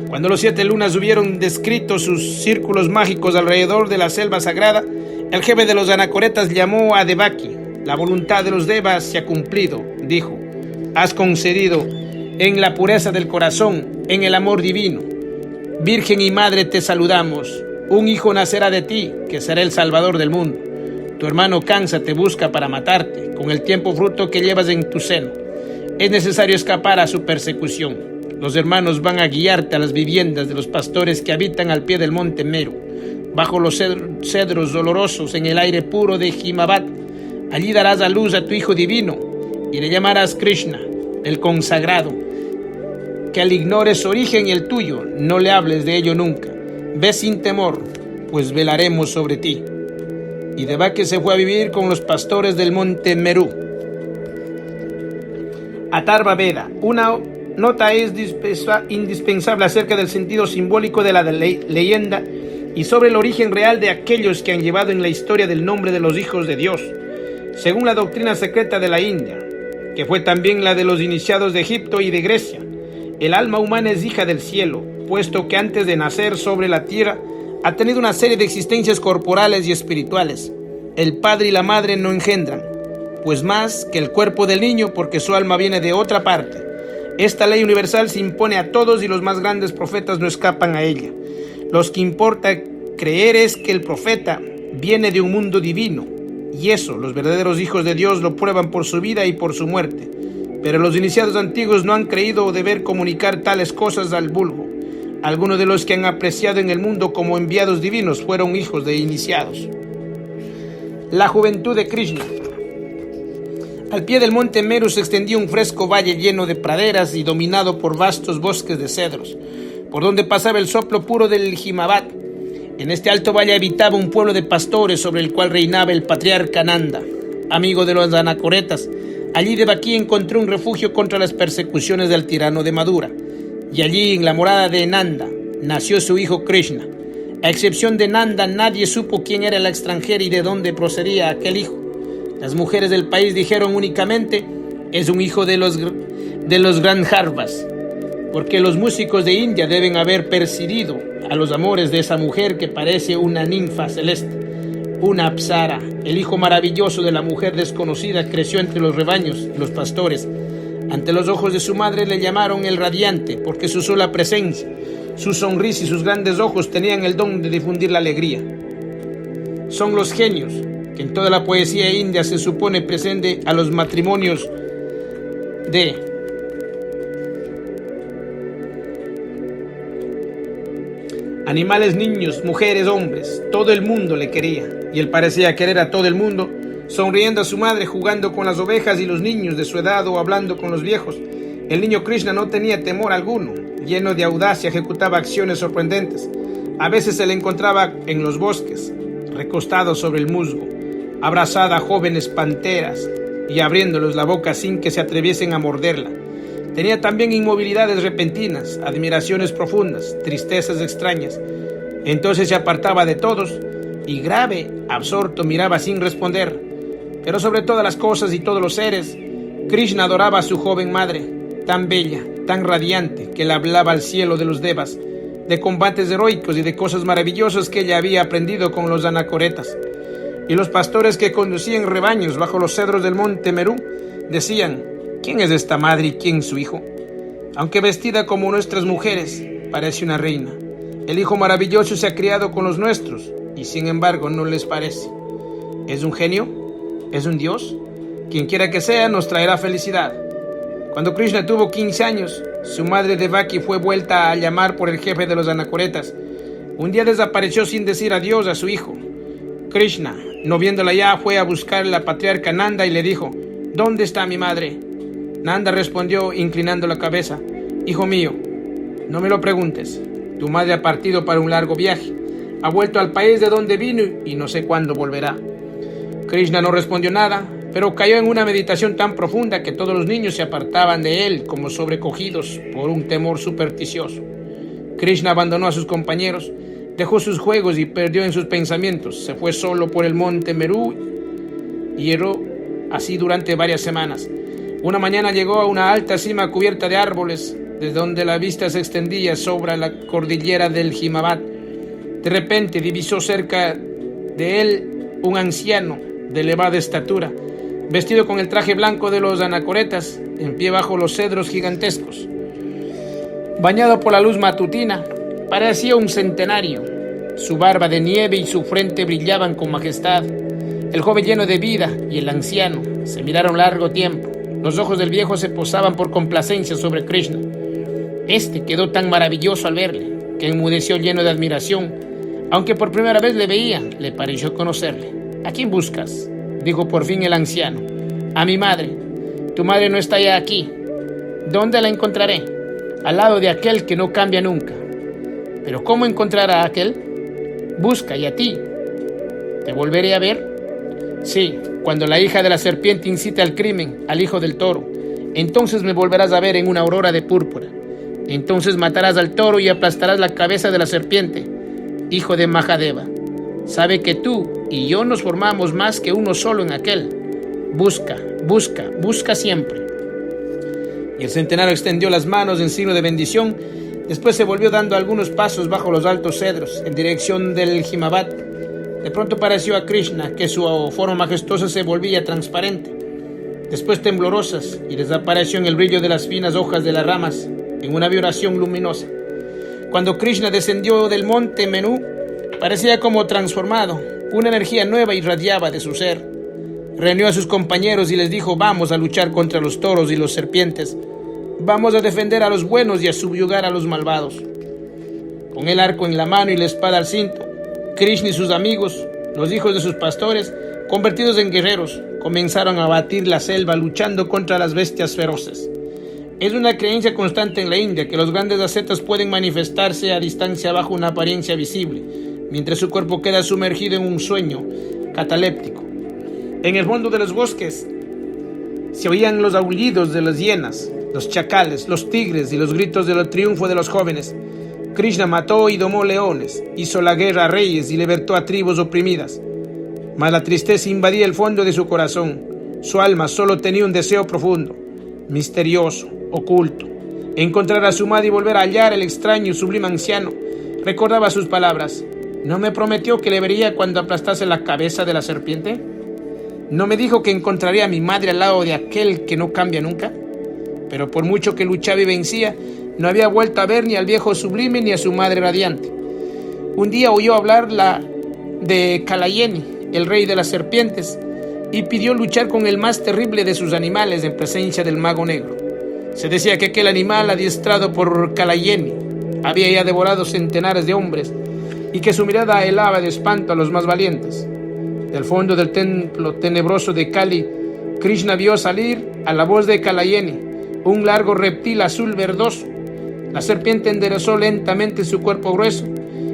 Cuando los 7 lunas hubieron descrito sus círculos mágicos alrededor de la selva sagrada, el jefe de los anacoretas llamó a Devaki. La voluntad de los devas se ha cumplido, dijo. Has concedido en la pureza del corazón, en el amor divino. Virgen y madre, te saludamos. Un hijo nacerá de ti, que será el salvador del mundo. Tu hermano Kansa te busca para matarte, con el tiempo fruto que llevas en tu seno. Es necesario escapar a su persecución. Los hermanos van a guiarte a las viviendas de los pastores que habitan al pie del monte Meru, bajo los cedros dolorosos en el aire puro de Himavat. Allí darás a luz a tu Hijo divino y le llamarás Krishna, el consagrado. Que al ignores su origen y el tuyo, no le hables de ello nunca. Ve sin temor, pues velaremos sobre ti. Y Devaki se fue a vivir con los pastores del monte Meru. Atharva Veda. Una nota es indispensable acerca del sentido simbólico de la leyenda y sobre el origen real de aquellos que han llevado en la historia del nombre de los hijos de Dios. Según la doctrina secreta de la India, que fue también la de los iniciados de Egipto y de Grecia, el alma humana es hija del cielo, puesto que antes de nacer sobre la tierra ha tenido una serie de existencias corporales y espirituales. El padre y la madre no engendran, pues más que el cuerpo del niño, porque su alma viene de otra parte. Esta ley universal se impone a todos y los más grandes profetas no escapan a ella. Lo que importa creer es que el profeta viene de un mundo divino, y eso los verdaderos hijos de Dios lo prueban por su vida y por su muerte. Pero los iniciados antiguos no han creído deber comunicar tales cosas al vulgo. Algunos de los que han apreciado en el mundo como enviados divinos fueron hijos de iniciados. La juventud de Krishna. Al pie del monte Meru se extendía un fresco valle lleno de praderas y dominado por vastos bosques de cedros, por donde pasaba el soplo puro del Himavat. En este alto valle habitaba un pueblo de pastores sobre el cual reinaba el patriarca Nanda, amigo de los anacoretas. Allí Devaki encontró un refugio contra las persecuciones del tirano de Madura, y allí en la morada de Nanda nació su hijo Krishna. A excepción de Nanda, nadie supo quién era la extranjera y de dónde procedía aquel hijo. Las mujeres del país dijeron únicamente: es un hijo de los Gandharvas, porque los músicos de India deben haber percibido a los amores de esa mujer que parece una ninfa celeste, una apsara. El hijo maravilloso de la mujer desconocida creció entre los rebaños y los pastores. Ante los ojos de su madre le llamaron el radiante, porque su sola presencia, su sonrisa y sus grandes ojos tenían el don de difundir la alegría. Son los genios que en toda la poesía india se supone presente a los matrimonios de animales, niños, mujeres, hombres. Todo el mundo le quería, y él parecía querer a todo el mundo, sonriendo a su madre, jugando con las ovejas y los niños de su edad o hablando con los viejos. El niño Krishna no tenía temor alguno, lleno de audacia ejecutaba acciones sorprendentes. A veces se le encontraba en los bosques, recostado sobre el musgo, abrazada a jóvenes panteras y abriéndoles la boca sin que se atreviesen a morderla. Tenía también inmovilidades repentinas, admiraciones profundas, tristezas extrañas. Entonces se apartaba de todos y grave, absorto, miraba sin responder. Pero sobre todas las cosas y todos los seres, Krishna adoraba a su joven madre, tan bella, tan radiante, que le hablaba al cielo de los devas, de combates heroicos y de cosas maravillosas que ella había aprendido con los anacoretas. Y los pastores que conducían rebaños bajo los cedros del monte Meru decían: ¿quién es esta madre y quién su hijo? Aunque vestida como nuestras mujeres, parece una reina. El hijo maravilloso se ha criado con los nuestros, y sin embargo no les parece. ¿Es un genio? ¿Es un dios? Quien quiera que sea, nos traerá felicidad. Cuando Krishna tuvo 15 años, su madre Devaki fue vuelta a llamar por el jefe de los anacoretas. Un día desapareció sin decir adiós a su hijo. Krishna, no viéndola ya, fue a buscar la patriarca Nanda y le dijo: ¿dónde está mi madre? Nanda respondió inclinando la cabeza: hijo mío, no me lo preguntes. Tu madre ha partido para un largo viaje. Ha vuelto al país de donde vino y no sé cuándo volverá. Krishna no respondió nada, pero cayó en una meditación tan profunda que todos los niños se apartaban de él como sobrecogidos por un temor supersticioso. Krishna abandonó a sus compañeros, dejó sus juegos y perdió en sus pensamientos. Se fue solo por el monte Meru y erró así durante varias semanas. Una mañana llegó a una alta cima cubierta de árboles, desde donde la vista se extendía sobre la cordillera del Himavat. De repente divisó cerca de él un anciano de elevada estatura, vestido con el traje blanco de los anacoretas, en pie bajo los cedros gigantescos. Bañado por la luz matutina, parecía un centenario. Su barba de nieve y su frente brillaban con majestad. El joven lleno de vida y el anciano se miraron largo tiempo. Los ojos del viejo se posaban por complacencia sobre Krishna. Este quedó tan maravilloso al verle que enmudeció lleno de admiración. Aunque por primera vez le veía, le pareció conocerle. ¿A quién buscas?, dijo por fin el anciano. A mi madre. Tu madre no está ya aquí. ¿Dónde la encontraré? Al lado de aquel que no cambia nunca. ¿Pero cómo encontrar a aquel? Busca, y a ti. ¿Te volveré a ver? Sí, cuando la hija de la serpiente incite al crimen, al hijo del toro. Entonces me volverás a ver en una aurora de púrpura. Entonces matarás al toro y aplastarás la cabeza de la serpiente, hijo de Mahadeva. Sabe que tú y yo nos formamos más que uno solo en aquel. Busca, busca, busca siempre. Y el centenario extendió las manos en signo de bendición. Después se volvió dando algunos pasos bajo los altos cedros en dirección del Himavad. De pronto pareció a Krishna que su forma majestuosa se volvía transparente, después temblorosas, y desapareció en el brillo de las finas hojas de las ramas en una vibración luminosa. Cuando Krishna descendió del monte Menú, parecía como transformado. Una energía nueva irradiaba de su ser. Reunió a sus compañeros y les dijo: vamos a luchar contra los toros y los serpientes. Vamos a defender a los buenos y a subyugar a los malvados. Con el arco en la mano y la espada al cinto, Krishna y sus amigos, los hijos de sus pastores, convertidos en guerreros, comenzaron a batir la selva luchando contra las bestias feroces. Es una creencia constante en la India que los grandes ascetas pueden manifestarse a distancia bajo una apariencia visible, mientras su cuerpo queda sumergido en un sueño cataléptico. En el fondo de los bosques se oían los aullidos de las hienas, los chacales, los tigres y los gritos del triunfo de los jóvenes. Krishna mató y domó leones, hizo la guerra a reyes y libertó a tribus oprimidas. Mas la tristeza invadía el fondo de su corazón. Su alma solo tenía un deseo profundo, misterioso, oculto: encontrar a su madre y volver a hallar el extraño y sublime anciano. Recordaba sus palabras: ¿no me prometió que le vería cuando aplastase la cabeza de la serpiente? ¿No me dijo que encontraría a mi madre al lado de aquel que no cambia nunca? Pero por mucho que luchaba y vencía, no había vuelto a ver ni al viejo sublime ni a su madre radiante. Un día oyó hablar de Kalayeni, el rey de las serpientes, y pidió luchar con el más terrible de sus animales en presencia del mago negro. Se decía que aquel animal, adiestrado por Kalayeni, había ya devorado centenares de hombres y que su mirada helaba de espanto a los más valientes. Del fondo del templo tenebroso de Kali, Krishna vio salir, a la voz de Kalayeni, un largo reptil azul verdoso. La serpiente enderezó lentamente su cuerpo grueso,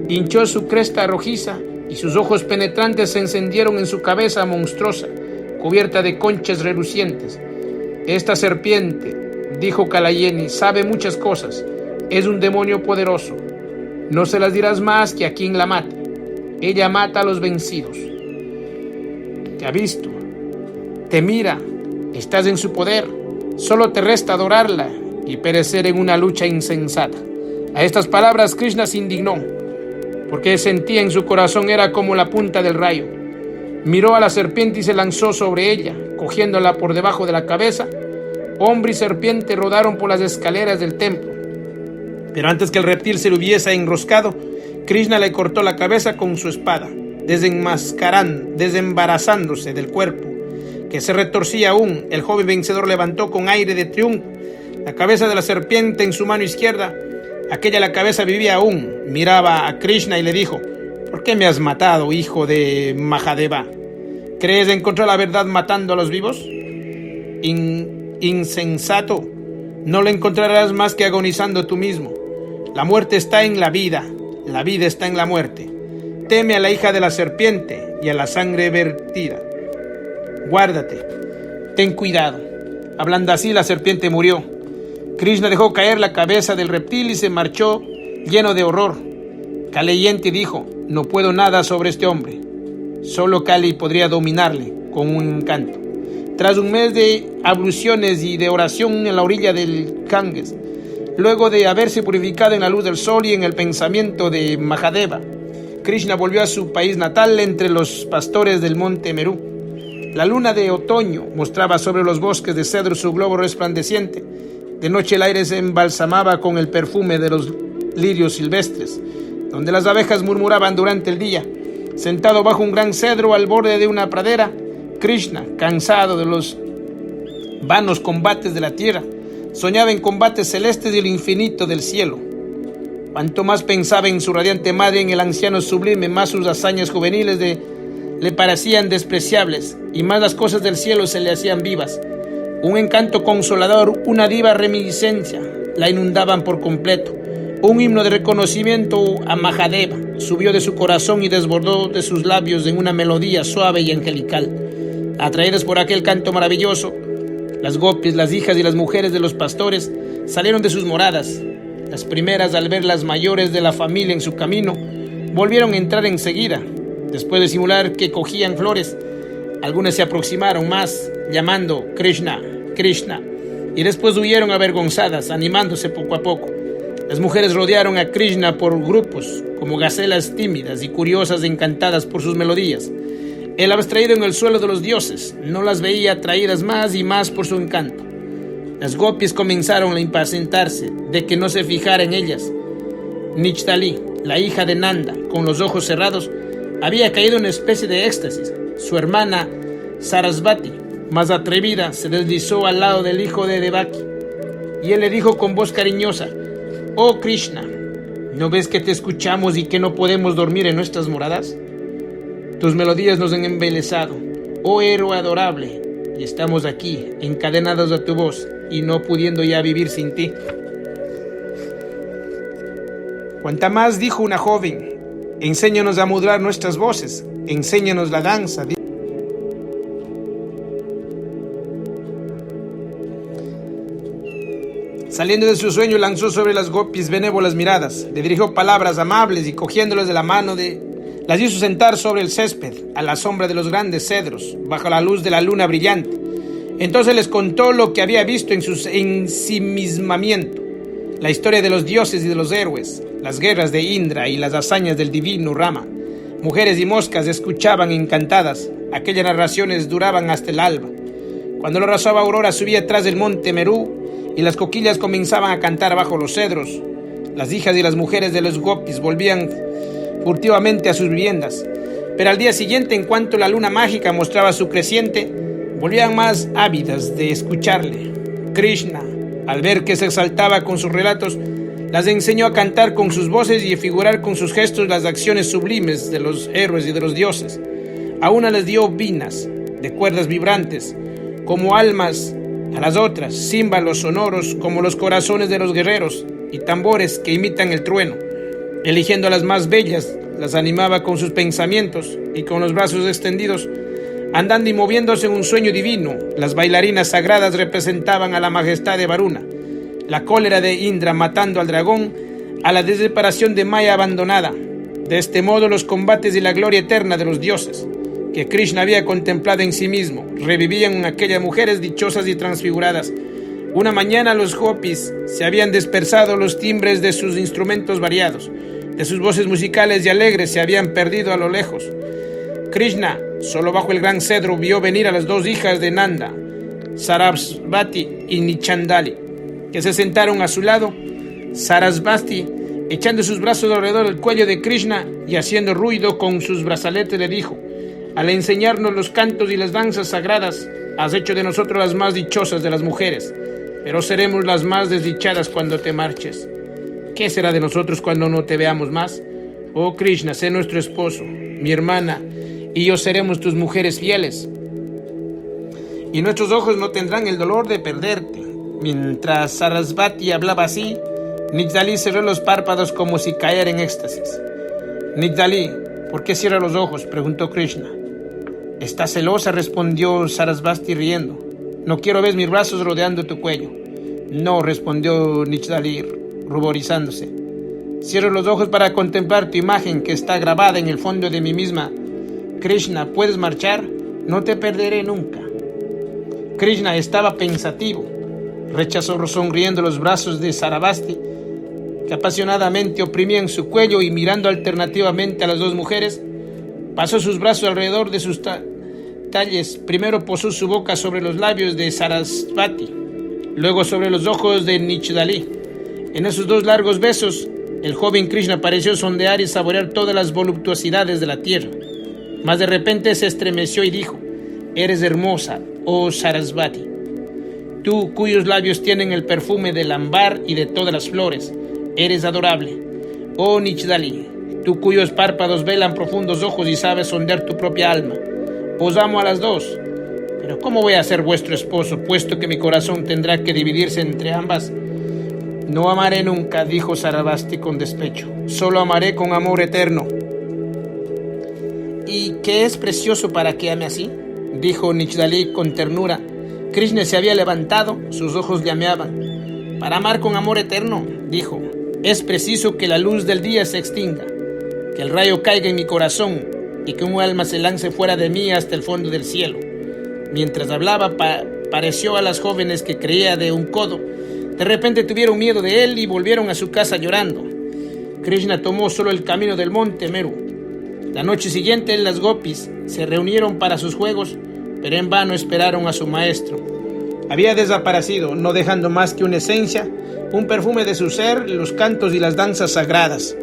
hinchó su cresta rojiza y sus ojos penetrantes se encendieron en su cabeza monstruosa, cubierta de conchas relucientes. Esta serpiente, dijo Kalayeni, sabe muchas cosas. Es un demonio poderoso. No se las dirás más que a quien la mate. Ella mata a los vencidos. Te ha visto, te mira, estás en su poder. Solo te resta adorarla y perecer en una lucha insensata. A estas palabras Krishna se indignó, porque sentía en su corazón era como la punta del rayo. Miró a la serpiente y se lanzó sobre ella, cogiéndola por debajo de la cabeza. Hombre y serpiente rodaron por las escaleras del templo. Pero antes que el reptil se le hubiese enroscado, Krishna le cortó la cabeza con su espada, desembarazándose del cuerpo, que se retorcía aún. El joven vencedor levantó con aire de triunfo la cabeza de la serpiente en su mano izquierda. Aquella la cabeza vivía aún. Miraba a Krishna y le dijo: ¿por qué me has matado, hijo de Mahadeva? ¿Crees encontrar la verdad matando a los vivos? Insensato, no la encontrarás más que agonizando tú mismo. La muerte está en la vida está en la muerte. Teme a la hija de la serpiente y a la sangre vertida. Guárdate, ten cuidado. Hablando así, la serpiente murió. Krishna dejó caer la cabeza del reptil y se marchó lleno de horror. Kalayeni dijo: no puedo nada sobre este hombre. Solo Kali podría dominarle con un encanto. Tras un mes de abluciones y de oración en la orilla del Ganges, luego de haberse purificado en la luz del sol y en el pensamiento de Mahadeva, Krishna volvió a su país natal entre los pastores del monte Meru. La luna de otoño mostraba sobre los bosques de cedro su globo resplandeciente. De noche el aire se embalsamaba con el perfume de los lirios silvestres, donde las abejas murmuraban durante el día. Sentado bajo un gran cedro al borde de una pradera, Krishna, cansado de los vanos combates de la tierra, soñaba en combates celestes y el infinito del cielo. Cuanto más pensaba en su radiante madre, en el anciano sublime, más sus hazañas juveniles le parecían despreciables y más las cosas del cielo se le hacían vivas. Un encanto consolador, una diva reminiscencia la inundaban por completo. Un himno de reconocimiento a Mahadeva subió de su corazón y desbordó de sus labios en una melodía suave y angelical. Atraídas por aquel canto maravilloso, las gopis, las hijas y las mujeres de los pastores salieron de sus moradas. Las primeras, al ver las mayores de la familia en su camino, volvieron a entrar enseguida. Después de simular que cogían flores, algunas se aproximaron más, llamando Krishna, Krishna, y después huyeron avergonzadas, animándose poco a poco. Las mujeres rodearon a Krishna por grupos, como gacelas tímidas y curiosas encantadas por sus melodías. Él, abstraído en el suelo de los dioses, no las veía atraídas más y más por su encanto. Las gopis comenzaron a impacientarse de que no se fijara en ellas. Nichdali, la hija de Nanda, con los ojos cerrados, había caído en una especie de éxtasis. Su hermana Sarasvati, más atrevida, se deslizó al lado del hijo de Devaki, y él le dijo con voz cariñosa: «Oh Krishna, ¿no ves que te escuchamos y que no podemos dormir en nuestras moradas? Tus melodías nos han embelesado, oh héroe adorable, y estamos aquí, encadenados a tu voz, y no pudiendo ya vivir sin ti». Cuanta más, dijo una joven, enséñanos a modular nuestras voces, enséñanos la danza. Saliendo de su sueño, lanzó sobre las gopis benévolas miradas, le dirigió palabras amables y cogiéndolas de la mano las hizo sentar sobre el césped, a la sombra de los grandes cedros, bajo la luz de la luna brillante. Entonces les contó lo que había visto en su ensimismamiento, la historia de los dioses y de los héroes, las guerras de Indra y las hazañas del divino Rama. Mujeres y moscas escuchaban encantadas. Aquellas narraciones duraban hasta el alba. Cuando la arrasaba aurora, subía tras del monte Merú y las coquillas comenzaban a cantar bajo los cedros. Las hijas y las mujeres de los gopis volvían furtivamente a sus viviendas, pero al día siguiente, en cuanto la luna mágica mostraba su creciente, volvían más ávidas de escucharle. Krishna, al ver que se exaltaba con sus relatos, las enseñó a cantar con sus voces y a figurar con sus gestos las acciones sublimes de los héroes y de los dioses. A una les dio vinas de cuerdas vibrantes como almas, a las otras címbalos sonoros como los corazones de los guerreros y tambores que imitan el trueno. Eligiendo a las más bellas, las animaba con sus pensamientos y con los brazos extendidos, andando y moviéndose en un sueño divino. Las bailarinas sagradas representaban a la majestad de Varuna, la cólera de Indra matando al dragón, a la desesperación de Maya abandonada. De este modo, los combates y la gloria eterna de los dioses, que Krishna había contemplado en sí mismo, revivían en aquellas mujeres dichosas y transfiguradas. Una mañana los gopis se habían dispersado, los timbres de sus instrumentos variados, de sus voces musicales y alegres se habían perdido a lo lejos. Krishna, solo bajo el gran cedro, vio venir a las dos hijas de Nanda, Sarasvati y Nichandali, que se sentaron a su lado. Sarasvati, echando sus brazos alrededor del cuello de Krishna y haciendo ruido con sus brazaletes, le dijo: «Al enseñarnos los cantos y las danzas sagradas, has hecho de nosotros las más dichosas de las mujeres, pero seremos las más desdichadas cuando te marches. ¿Qué será de nosotros cuando no te veamos más? Oh Krishna, sé nuestro esposo, mi hermana y yo seremos tus mujeres fieles, y nuestros ojos no tendrán el dolor de perderte». Mientras Sarasvati hablaba así, Nichdali cerró los párpados como si cayera en éxtasis. «Nichdali, ¿por qué cierra los ojos?», preguntó Krishna. «¿Estás celosa?», respondió Sarasvati riendo. «No quiero ver mis brazos rodeando tu cuello». «No», respondió Nichdali, ruborizándose. «Cierro los ojos para contemplar tu imagen que está grabada en el fondo de mí misma. Krishna, ¿puedes marchar? No te perderé nunca». Krishna estaba pensativo. Rechazó sonriendo los brazos de Sarasvati, que apasionadamente oprimían su cuello, y mirando alternativamente a las dos mujeres, pasó sus brazos alrededor de sus talles. Primero posó su boca sobre los labios de Sarasvati, luego sobre los ojos de Nichdali. En esos dos largos besos, el joven Krishna pareció sondear y saborear todas las voluptuosidades de la tierra. Mas de repente se estremeció y dijo: eres hermosa, oh Sarasvati, tú cuyos labios tienen el perfume del ámbar y de todas las flores. Eres adorable, oh Nichdali, tú cuyos párpados velan profundos ojos y sabes sondear tu propia alma. Os amo a las dos, pero ¿cómo voy a ser vuestro esposo, puesto que mi corazón tendrá que dividirse entre ambas? No amaré nunca, dijo Sarasvati con despecho, solo amaré con amor eterno. ¿Y qué es precioso para que ame así?, dijo Nichdali con ternura. Krishna se había levantado, sus ojos llameaban. Para amar con amor eterno, dijo, es preciso que la luz del día se extinga, que el rayo caiga en mi corazón y que un alma se lance fuera de mí hasta el fondo del cielo. Mientras hablaba, pareció a las jóvenes que creía de un codo. De repente tuvieron miedo de él y volvieron a su casa llorando. Krishna tomó solo el camino del monte Meru. La noche siguiente las gopis se reunieron para sus juegos, pero en vano esperaron a su maestro. Había desaparecido, no dejando más que una esencia, un perfume de su ser, los cantos y las danzas sagradas.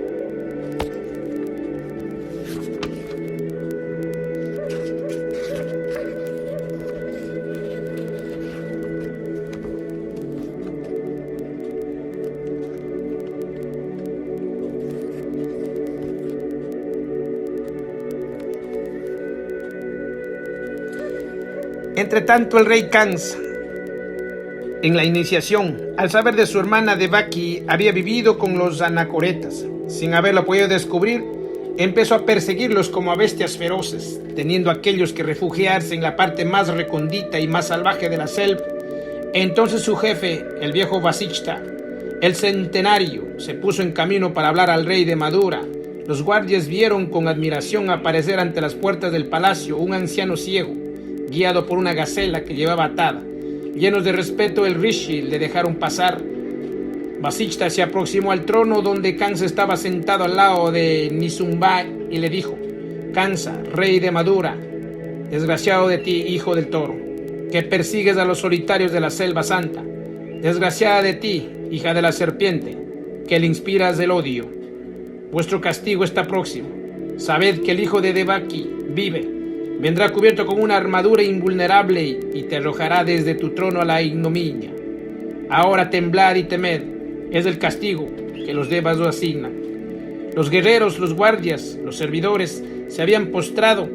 Entre tanto, el rey Kansa, en la iniciación, al saber de su hermana Devaki, había vivido con los anacoretas. Sin haberlo podido descubrir, empezó a perseguirlos como a bestias feroces, teniendo aquellos que refugiarse en la parte más recóndita y más salvaje de la selva. Entonces su jefe, el viejo Vasishta, el centenario, se puso en camino para hablar al rey de Madura. Los guardias vieron con admiración aparecer ante las puertas del palacio un anciano ciego, guiado por una gacela que llevaba atada. Llenos de respeto, el rishi le dejaron pasar. Vasishta se aproximó al trono donde Kansa estaba sentado al lado de Nisumba y le dijo: Kansa, rey de Madura, desgraciado de ti, hijo del toro, que persigues a los solitarios de la selva santa. Desgraciada de ti, hija de la serpiente, que le inspiras el odio. Vuestro castigo está próximo. Sabed que el hijo de Devaki vive. Vendrá cubierto con una armadura invulnerable y te arrojará desde tu trono a la ignominia. Ahora temblad y temed, es el castigo que los devas os asignan. Los guerreros, los guardias, los servidores se habían postrado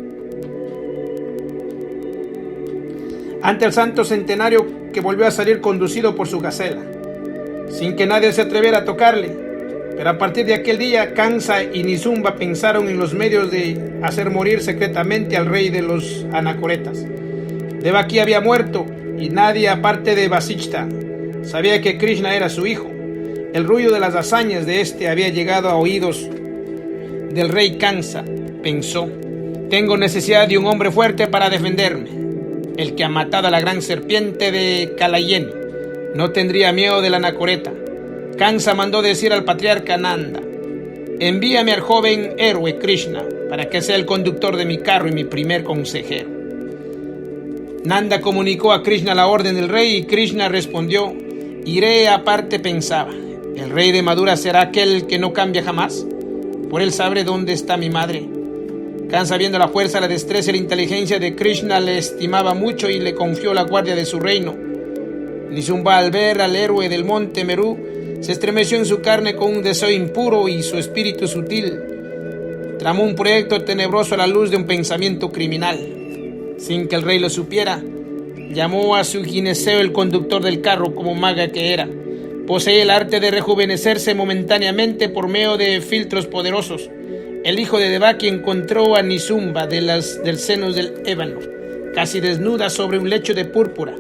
ante el santo centenario que volvió a salir conducido por su gacela, sin que nadie se atreviera a tocarle. Pero a partir de aquel día, Kansa y Nisumba pensaron en los medios de hacer morir secretamente al rey de los anacoretas. Devaki había muerto y nadie, aparte de Vasishta, sabía que Krishna era su hijo. El ruido de las hazañas de este había llegado a oídos del rey Kansa. Pensó: tengo necesidad de un hombre fuerte para defenderme. El que ha matado a la gran serpiente de Kalayeni no tendría miedo de la anacoreta. Kansa mandó decir al patriarca Nanda: envíame al joven héroe Krishna para que sea el conductor de mi carro y mi primer consejero. Nanda comunicó a Krishna la orden del rey y Krishna respondió: iré. Aparte pensaba: ¿el rey de Madura será aquel que no cambia jamás? Por él sabré dónde está mi madre. Kansa, viendo la fuerza, la destreza y la inteligencia de Krishna, le estimaba mucho y le confió la guardia de su reino. Nisumba, al ver al héroe del monte Meru, se estremeció en su carne con un deseo impuro y su espíritu sutil tramó un proyecto tenebroso a la luz de un pensamiento criminal. Sin que el rey lo supiera, llamó a su gineceo, el conductor del carro, como maga que era. Posee el arte de rejuvenecerse momentáneamente por medio de filtros poderosos. El hijo de Devaki encontró a Nisumba del seno del ébano, casi desnuda sobre un lecho de púrpura.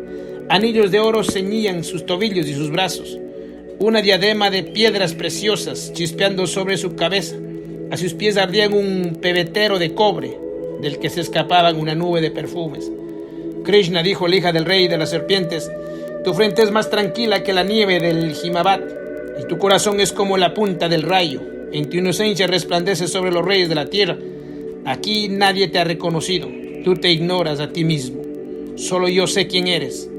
Anillos de oro ceñían sus tobillos y sus brazos. Una diadema de piedras preciosas chispeando sobre su cabeza. A sus pies ardía un pebetero de cobre, del que se escapaban una nube de perfumes. Krishna dijo a la hija del rey de las serpientes: tu frente es más tranquila que la nieve del Himavat, y tu corazón es como la punta del rayo. En tu inocencia resplandece sobre los reyes de la tierra. Aquí nadie te ha reconocido. Tú te ignoras a ti mismo. Solo yo sé quién eres.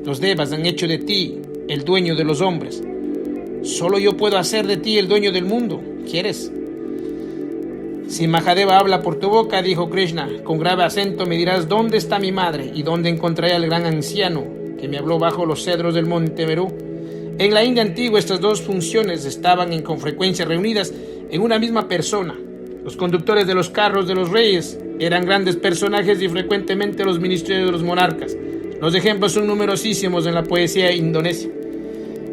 Los devas han hecho de ti el dueño de los hombres. Solo yo puedo hacer de ti el dueño del mundo. ¿Quieres? Si Mahadeva habla por tu boca, dijo Krishna, con grave acento me dirás dónde está mi madre y dónde encontraré al gran anciano que me habló bajo los cedros del monte Meru. En la India antigua estas dos funciones estaban con frecuencia reunidas en una misma persona. Los conductores de los carros de los reyes eran grandes personajes y frecuentemente los ministerios de los monarcas. Los ejemplos son numerosísimos en la poesía indonesia.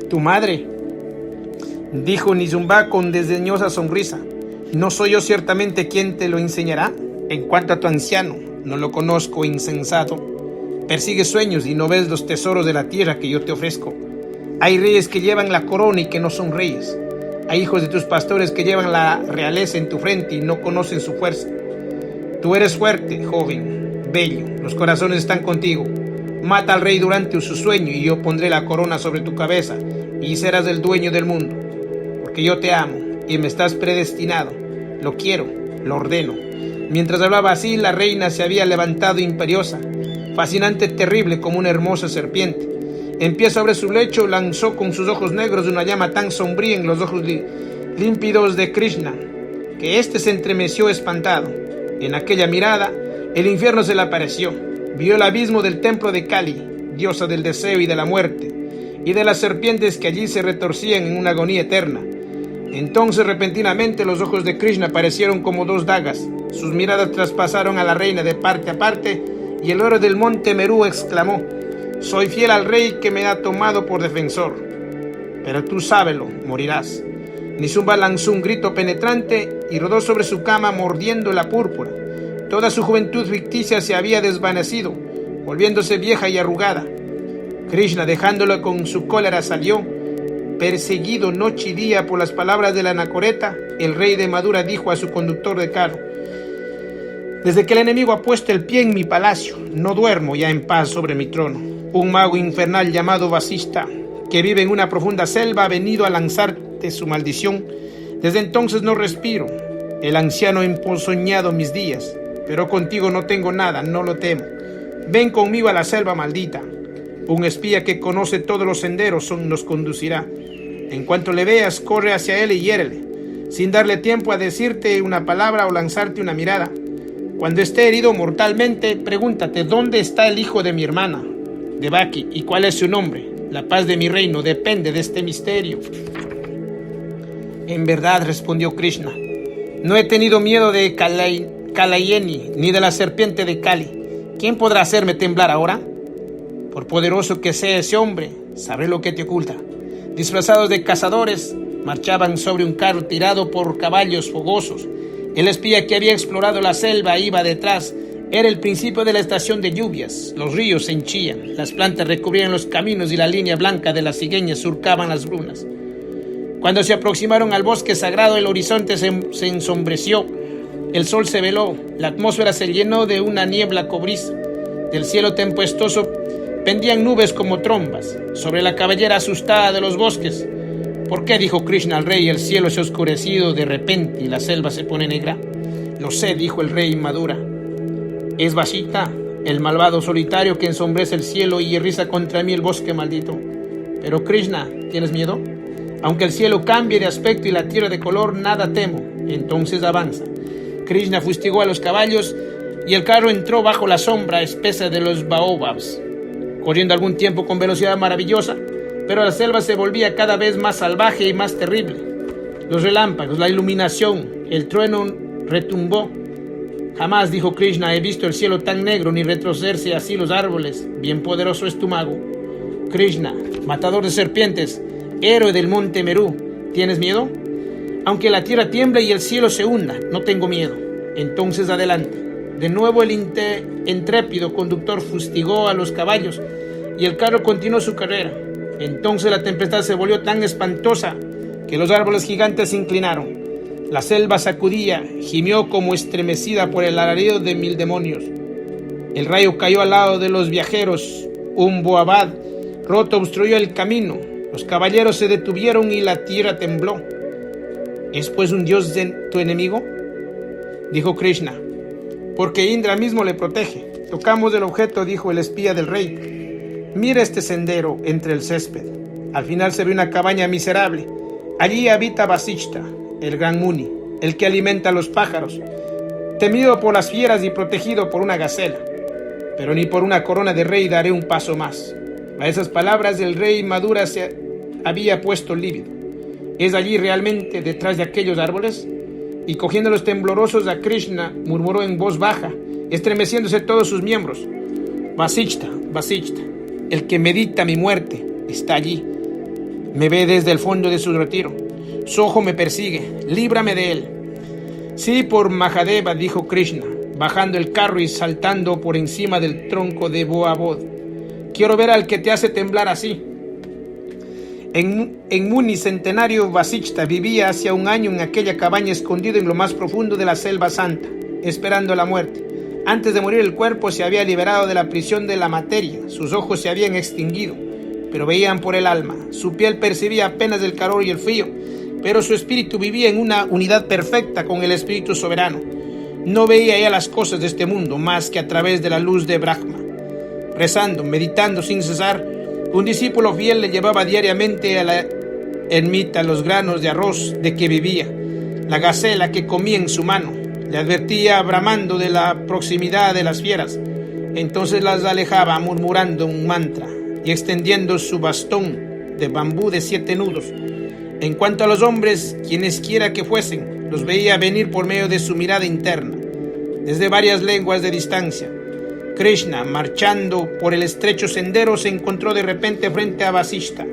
Tu madre, dijo Nizumba con desdeñosa sonrisa, ¿no soy yo ciertamente quien te lo enseñará? En cuanto a tu anciano, no lo conozco, insensato. Persigues sueños y no ves los tesoros de la tierra que yo te ofrezco. Hay reyes que llevan la corona y que no son reyes. Hay hijos de tus pastores que llevan la realeza en tu frente y no conocen su fuerza. Tú eres fuerte, joven, bello, los corazones están contigo. Mata al rey durante su sueño y yo pondré la corona sobre tu cabeza y serás el dueño del mundo. Porque yo te amo y me estás predestinado. Lo quiero, lo ordeno. Mientras hablaba así, la reina se había levantado imperiosa, fascinante, terrible como una hermosa serpiente. En pie sobre su lecho, lanzó con sus ojos negros una llama tan sombría en los ojos límpidos de Krishna, que éste se estremeció espantado. En aquella mirada, el infierno se le apareció. Vio el abismo del templo de Kali, diosa del deseo y de la muerte, y de las serpientes que allí se retorcían en una agonía eterna. Entonces repentinamente los ojos de Krishna parecieron como dos dagas. Sus miradas traspasaron a la reina de parte a parte, y el héroe del monte Meru exclamó: soy fiel al rey que me ha tomado por defensor. Pero tú sábelo, morirás. Nizumba lanzó un grito penetrante y rodó sobre su cama mordiendo la púrpura. Toda su juventud ficticia se había desvanecido, volviéndose vieja y arrugada. Krishna, dejándolo con su cólera, salió. Perseguido noche y día por las palabras de la anacoreta, el rey de Madura dijo a su conductor de carro: desde que el enemigo ha puesto el pie en mi palacio, no duermo ya en paz sobre mi trono. Un mago infernal llamado Vasista, que vive en una profunda selva, ha venido a lanzarte su maldición. Desde entonces no respiro. El anciano ha emponzoñado mis días, pero contigo no tengo nada, no lo temo. Ven conmigo a la selva maldita. Un espía que conoce todos los senderos nos conducirá. En cuanto le veas, corre hacia él y hiérele, sin darle tiempo a decirte una palabra o lanzarte una mirada. Cuando esté herido mortalmente, pregúntate: ¿dónde está el hijo de mi hermana, Devaki, y cuál es su nombre? La paz de mi reino depende de este misterio. En verdad, respondió Krishna, no he tenido miedo de Kalayeni, ni de la serpiente de Kali. ¿Quién podrá hacerme temblar ahora? Por poderoso que sea ese hombre, sabré lo que te oculta. Disfrazados de cazadores, marchaban sobre un carro tirado por caballos fogosos. El espía que había explorado la selva iba detrás. Era el principio de la estación de lluvias. Los ríos se henchían, las plantas recubrían los caminos y la línea blanca de las cigüeñas surcaban las brunas. Cuando se aproximaron al bosque sagrado, el horizonte se ensombreció. El sol se veló, la atmósfera se llenó de una niebla cobriza. Del cielo tempestuoso pendían nubes como trombas sobre la cabellera asustada de los bosques. ¿Por qué?, dijo Krishna al rey, el cielo se ha oscurecido de repente y la selva se pone negra. Lo sé, dijo el rey Madura. Es Vasita, el malvado solitario que ensombrece el cielo y riza contra mí el bosque maldito. Pero Krishna, ¿tienes miedo? Aunque el cielo cambie de aspecto y la tierra de color, nada temo. Entonces avanza. Krishna fustigó a los caballos y el carro entró bajo la sombra espesa de los baobabs, corriendo algún tiempo con velocidad maravillosa, pero la selva se volvía cada vez más salvaje y más terrible. Los relámpagos, la iluminación, el trueno retumbó. Jamás, dijo Krishna, he visto el cielo tan negro ni retrocederse así los árboles. Bien poderoso es tu mago. Krishna, matador de serpientes, héroe del monte Meru, ¿tienes miedo? Aunque la tierra tiemble y el cielo se hunda, no tengo miedo. Entonces adelante. De nuevo el intrépido conductor fustigó a los caballos y el carro continuó su carrera. Entonces la tempestad se volvió tan espantosa que los árboles gigantes se inclinaron. La selva sacudía, gimió como estremecida por el alarido de 1000 demonios. El rayo cayó al lado de los viajeros. Un boabad roto obstruyó el camino. Los caballeros se detuvieron y la tierra tembló. ¿Es pues un dios de tu enemigo?, dijo Krishna. Porque Indra mismo le protege. Tocamos el objeto, dijo el espía del rey. Mira este sendero entre el césped. Al final se ve una cabaña miserable. Allí habita Vasishta, el gran Muni. el que alimenta a los pájaros, temido por las fieras y protegido por una gacela. Pero ni por una corona de rey daré un paso más. A esas palabras el rey Madura se había puesto lívido. ¿Es allí realmente detrás de aquellos árboles? Y cogiéndolos temblorosos a Krishna, murmuró en voz baja, estremeciéndose todos sus miembros: Vasishta, Vasishta, el que medita mi muerte está allí. Me ve desde el fondo de su retiro. Su ojo me persigue. Líbrame de él. Sí, por Mahadeva, dijo Krishna, bajando el carro y saltando por encima del tronco de Boabod. Quiero ver al que te hace temblar así. En Muni centenario, Vasishta vivía hacía un año en aquella cabaña escondida en lo más profundo de la selva santa, esperando la muerte. Antes de morir el cuerpo se había liberado de la prisión de la materia, sus ojos se habían extinguido, pero veían por el alma. Su piel percibía apenas el calor y el frío, pero su espíritu vivía en una unidad perfecta con el espíritu soberano. No veía ya las cosas de este mundo más que a través de la luz de Brahma. Rezando, meditando sin cesar, un discípulo fiel le llevaba diariamente a la ermita los granos de arroz de que vivía, la gacela que comía en su mano. Le advertía bramando de la proximidad de las fieras. Entonces las alejaba murmurando un mantra y extendiendo su bastón de bambú de 7 nudos. En cuanto a los hombres, quienesquiera que fuesen, los veía venir por medio de su mirada interna, desde varias lenguas de distancia. Krishna, marchando por el estrecho sendero, se encontró de repente frente a Vasishta,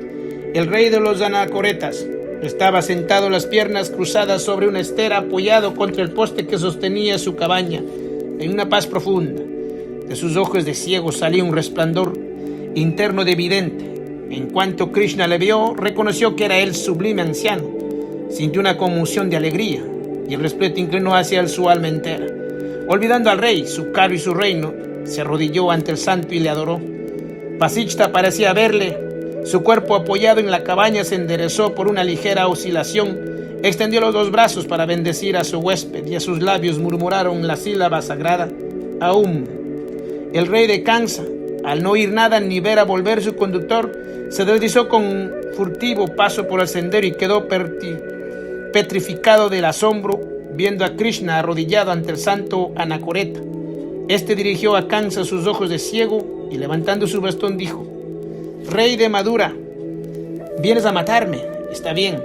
el rey de los anacoretas. Estaba sentado, las piernas cruzadas sobre una estera, apoyado contra el poste que sostenía su cabaña, en una paz profunda. De sus ojos de ciego salía un resplandor interno de vidente. En cuanto Krishna le vio, reconoció que era el sublime anciano. Sintió una conmoción de alegría, y el respeto inclinó hacia su alma entera. Olvidando al rey, su carro y su reino, se arrodilló ante el santo y le adoró. Vasishta parecía verle. Su cuerpo apoyado en la cabaña se enderezó por una ligera oscilación. Extendió los 2 brazos para bendecir a su huésped y a sus labios murmuraron la sílaba sagrada: Aum. El rey de Kansa, al no oír nada ni ver a volver su conductor, se deslizó con furtivo paso por el sendero y quedó petrificado del asombro viendo a Krishna arrodillado ante el santo anacoreta. Este dirigió a Kansa sus ojos de ciego y levantando su bastón dijo: Rey de Madura, vienes a matarme, está bien.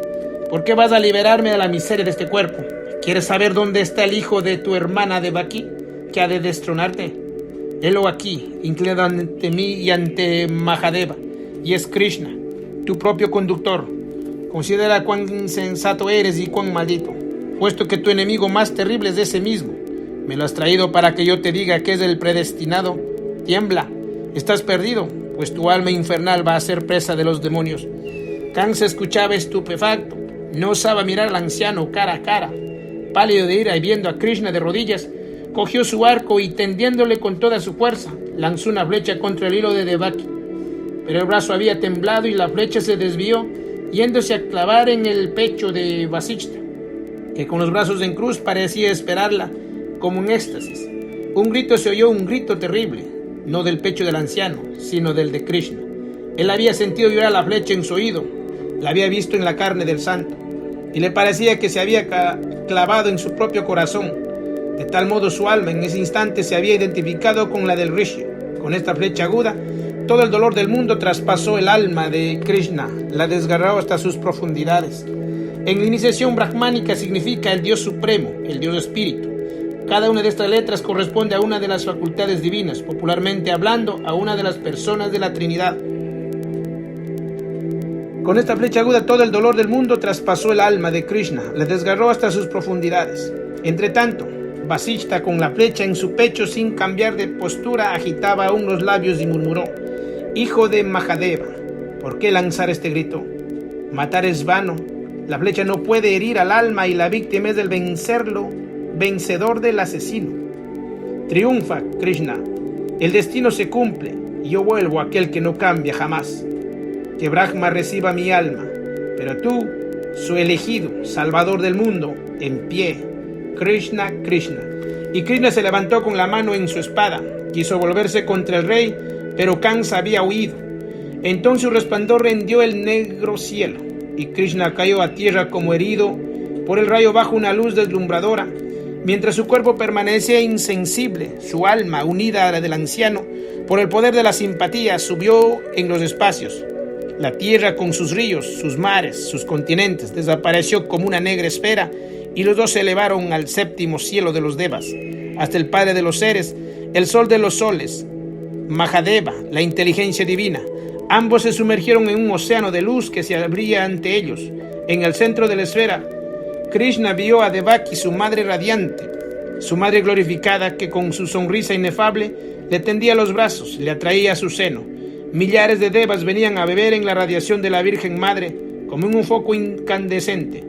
¿Por qué vas a liberarme de la miseria de este cuerpo? ¿Quieres saber dónde está el hijo de tu hermana Devaki, que ha de destronarte? Helo aquí, inclinado ante mí y ante Mahadeva, y es Krishna, tu propio conductor. Considera cuán insensato eres y cuán maldito, puesto que tu enemigo más terrible es ese mismo. Me lo has traído para que yo te diga que es el predestinado. Tiembla, estás perdido, pues tu alma infernal va a ser presa de los demonios. Kansa escuchaba estupefacto, no osaba mirar al anciano cara a cara. Pálido de ira y viendo a Krishna de rodillas, cogió su arco y tendiéndole con toda su fuerza, lanzó una flecha contra el hilo de Devaki. Pero el brazo había temblado y la flecha se desvió, yéndose a clavar en el pecho de Vasishta, que con los brazos en cruz parecía esperarla como en éxtasis. Un grito se oyó, un grito terrible, no del pecho del anciano, sino del de Krishna. Él había sentido vibrar la flecha en su oído, la había visto en la carne del santo, y le parecía que se había clavado en su propio corazón. De tal modo su alma en ese instante se había identificado con la del Rishi. Con esta flecha aguda, todo el dolor del mundo traspasó el alma de Krishna, la desgarró hasta sus profundidades. En la iniciación brahmánica significa el Dios supremo, el Dios espíritu. Cada una de estas letras corresponde a una de las facultades divinas, popularmente hablando, a una de las personas de la Trinidad. Con esta flecha aguda todo el dolor del mundo traspasó el alma de Krishna, le desgarró hasta sus profundidades. Entre tanto, Vasishta, con la flecha en su pecho sin cambiar de postura, agitaba aún los labios y murmuró: Hijo de Mahadeva, ¿por qué lanzar este grito? Matar es vano, la flecha no puede herir al alma y la víctima es del vencedor del asesino. Triunfa, Krishna, el destino se cumple y yo vuelvo a aquel que no cambia jamás. Que Brahma reciba mi alma, pero tú, su elegido, salvador del mundo, en pie. Krishna, Krishna. Y Krishna se levantó con la mano en su espada, quiso volverse contra el rey, pero Kansa había huido. Entonces su resplandor rendió el negro cielo, y Krishna cayó a tierra como herido por el rayo bajo una luz deslumbradora. Mientras su cuerpo permanecía insensible, su alma, unida a la del anciano, por el poder de la simpatía, subió en los espacios. La tierra con sus ríos, sus mares, sus continentes, desapareció como una negra esfera, y los dos se elevaron al séptimo cielo de los Devas, hasta el Padre de los seres, el Sol de los soles, Mahadeva, la inteligencia divina. Ambos se sumergieron en un océano de luz que se abría ante ellos. En el centro de la esfera, Krishna vio a Devaki, su madre radiante, su madre glorificada, que con su sonrisa inefable le tendía los brazos, le atraía a su seno. Millares de devas venían a beber en la radiación de la Virgen Madre como en un foco incandescente,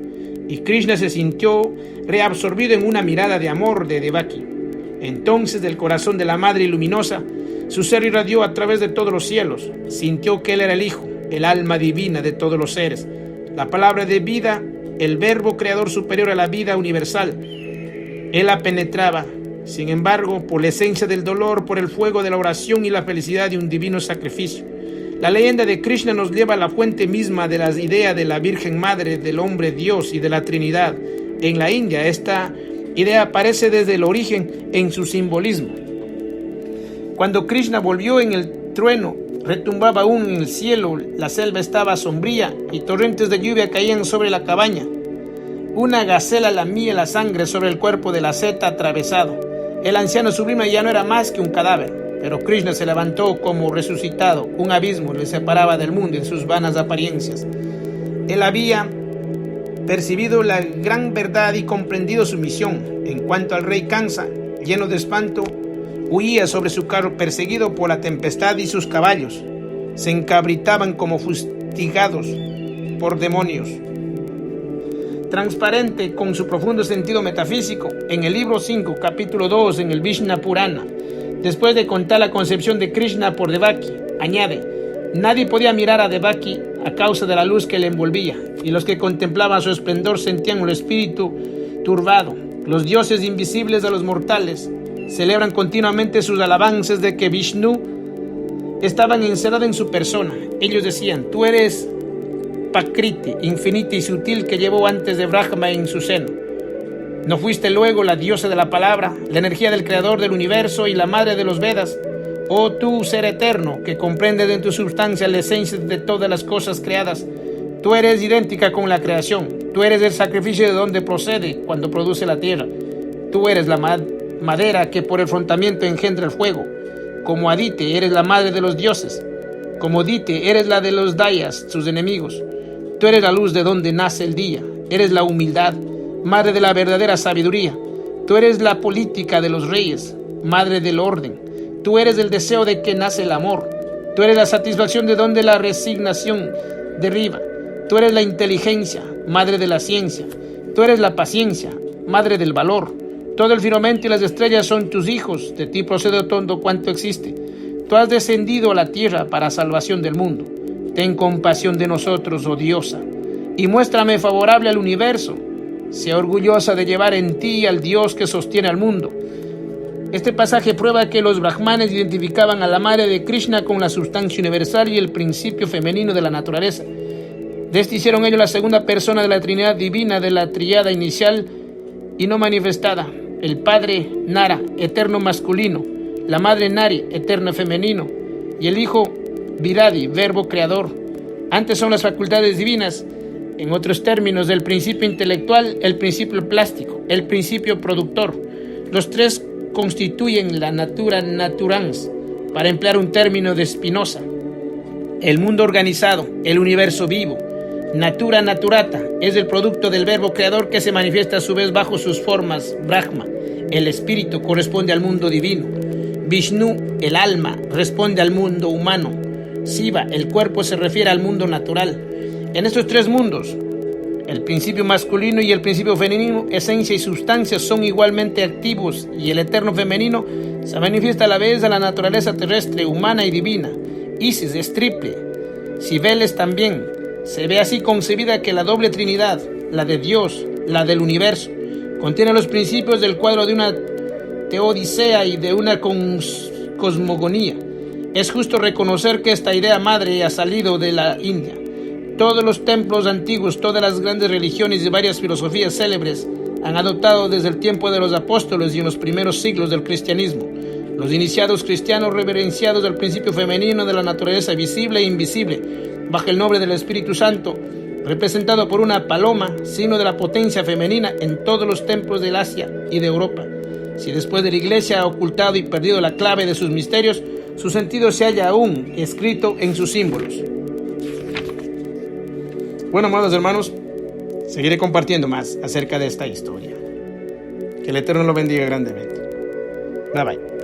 y Krishna se sintió reabsorbido en una mirada de amor de Devaki. Entonces, del corazón de la Madre luminosa, su ser irradió a través de todos los cielos. Sintió que él era el Hijo, el alma divina de todos los seres, la palabra de vida, el verbo creador superior a la vida universal. Él la penetraba, sin embargo, por la esencia del dolor, por el fuego de la oración y la felicidad de un divino sacrificio. La leyenda de Krishna nos lleva a la fuente misma de las ideas de la Virgen Madre, del hombre Dios y de la Trinidad. En la India, esta idea aparece desde el origen en su simbolismo. Cuando Krishna volvió, en el trueno retumbaba aún en el cielo, la selva estaba sombría y torrentes de lluvia caían sobre la cabaña. Una gacela lamía la sangre sobre el cuerpo del asceta atravesado. El anciano sublime ya no era más que un cadáver, pero Krishna se levantó como resucitado. Un abismo le separaba del mundo en sus vanas apariencias. Él había percibido la gran verdad y comprendido su misión. En cuanto al rey Kansa, lleno de espanto, huía sobre su carro perseguido por la tempestad, y sus caballos se encabritaban como fustigados por demonios. Transparente con su profundo sentido metafísico, en el libro 5, capítulo 2, en el Vishnu Purana, después de contar la concepción de Krishna por Devaki, añade: nadie podía mirar a Devaki a causa de la luz que le envolvía, y los que contemplaban su esplendor sentían el espíritu turbado. Los dioses invisibles a los mortales celebran continuamente sus alabanzas de que Vishnu estaban encerrado en su persona. Ellos decían: tú eres Prakriti, infinita y sutil, que llevó antes de Brahma en su seno. ¿No fuiste luego la diosa de la palabra, la energía del creador del universo y la madre de los Vedas? Oh tú, ser eterno, que comprendes en tu sustancia la esencia de todas las cosas creadas, tú eres idéntica con la creación. Tú eres el sacrificio de donde procede cuando produce la tierra. Tú eres la madera que por el frotamiento engendra el fuego. Como Adite, eres la madre de los dioses. Como Dite, eres la de los Dayas, sus enemigos. Tú eres la luz de donde nace el día. Eres la humildad, madre de la verdadera sabiduría. Tú eres la política de los reyes, madre del orden. Tú eres el deseo de que nace el amor. Tú eres la satisfacción de donde la resignación deriva. Tú eres la inteligencia, madre de la ciencia. Tú eres la paciencia, madre del valor. Todo el firmamento y las estrellas son tus hijos. De ti procede todo cuanto existe. Tú has descendido a la tierra para salvación del mundo. Ten compasión de nosotros, oh diosa, y muéstrame favorable al universo. Sea orgullosa de llevar en ti al Dios que sostiene al mundo. Este pasaje prueba que los brahmanes identificaban a la madre de Krishna con la sustancia universal y el principio femenino de la naturaleza. De este hicieron ellos la segunda persona de la Trinidad divina, de la tríada inicial y no manifestada. El Padre Nara, eterno masculino, la Madre Nari, eterno femenino, y el Hijo Viradi, verbo creador. Antes son las facultades divinas, en otros términos, del principio intelectual, el principio plástico, el principio productor. Los tres constituyen la natura naturans, para emplear un término de Spinoza. El mundo organizado, el universo vivo. Natura naturata es el producto del verbo creador que se manifiesta a su vez bajo sus formas. Brahma, el espíritu, corresponde al mundo divino. Vishnu, el alma, responde al mundo humano. Shiva, el cuerpo, se refiere al mundo natural. En estos tres mundos, el principio masculino y el principio femenino, esencia y sustancia, son igualmente activos, y el eterno femenino se manifiesta a la vez a la naturaleza terrestre, humana y divina. Isis es triple, Cibeles también. Se ve así concebida que la doble trinidad, la de Dios, la del universo, contiene los principios del cuadro de una teodicea y de una cosmogonía. Es justo reconocer que esta idea madre ha salido de la India. Todos los templos antiguos, todas las grandes religiones y varias filosofías célebres han adoptado desde el tiempo de los apóstoles y en los primeros siglos del cristianismo. Los iniciados cristianos reverenciados al principio femenino de la naturaleza visible e invisible, bajo el nombre del Espíritu Santo, representado por una paloma, signo de la potencia femenina en todos los templos del Asia y de Europa. Si después de la Iglesia ha ocultado y perdido la clave de sus misterios, su sentido se halla aún escrito en sus símbolos. Bueno, amados hermanos, seguiré compartiendo más acerca de esta historia. Que el Eterno lo bendiga grandemente. Bye bye.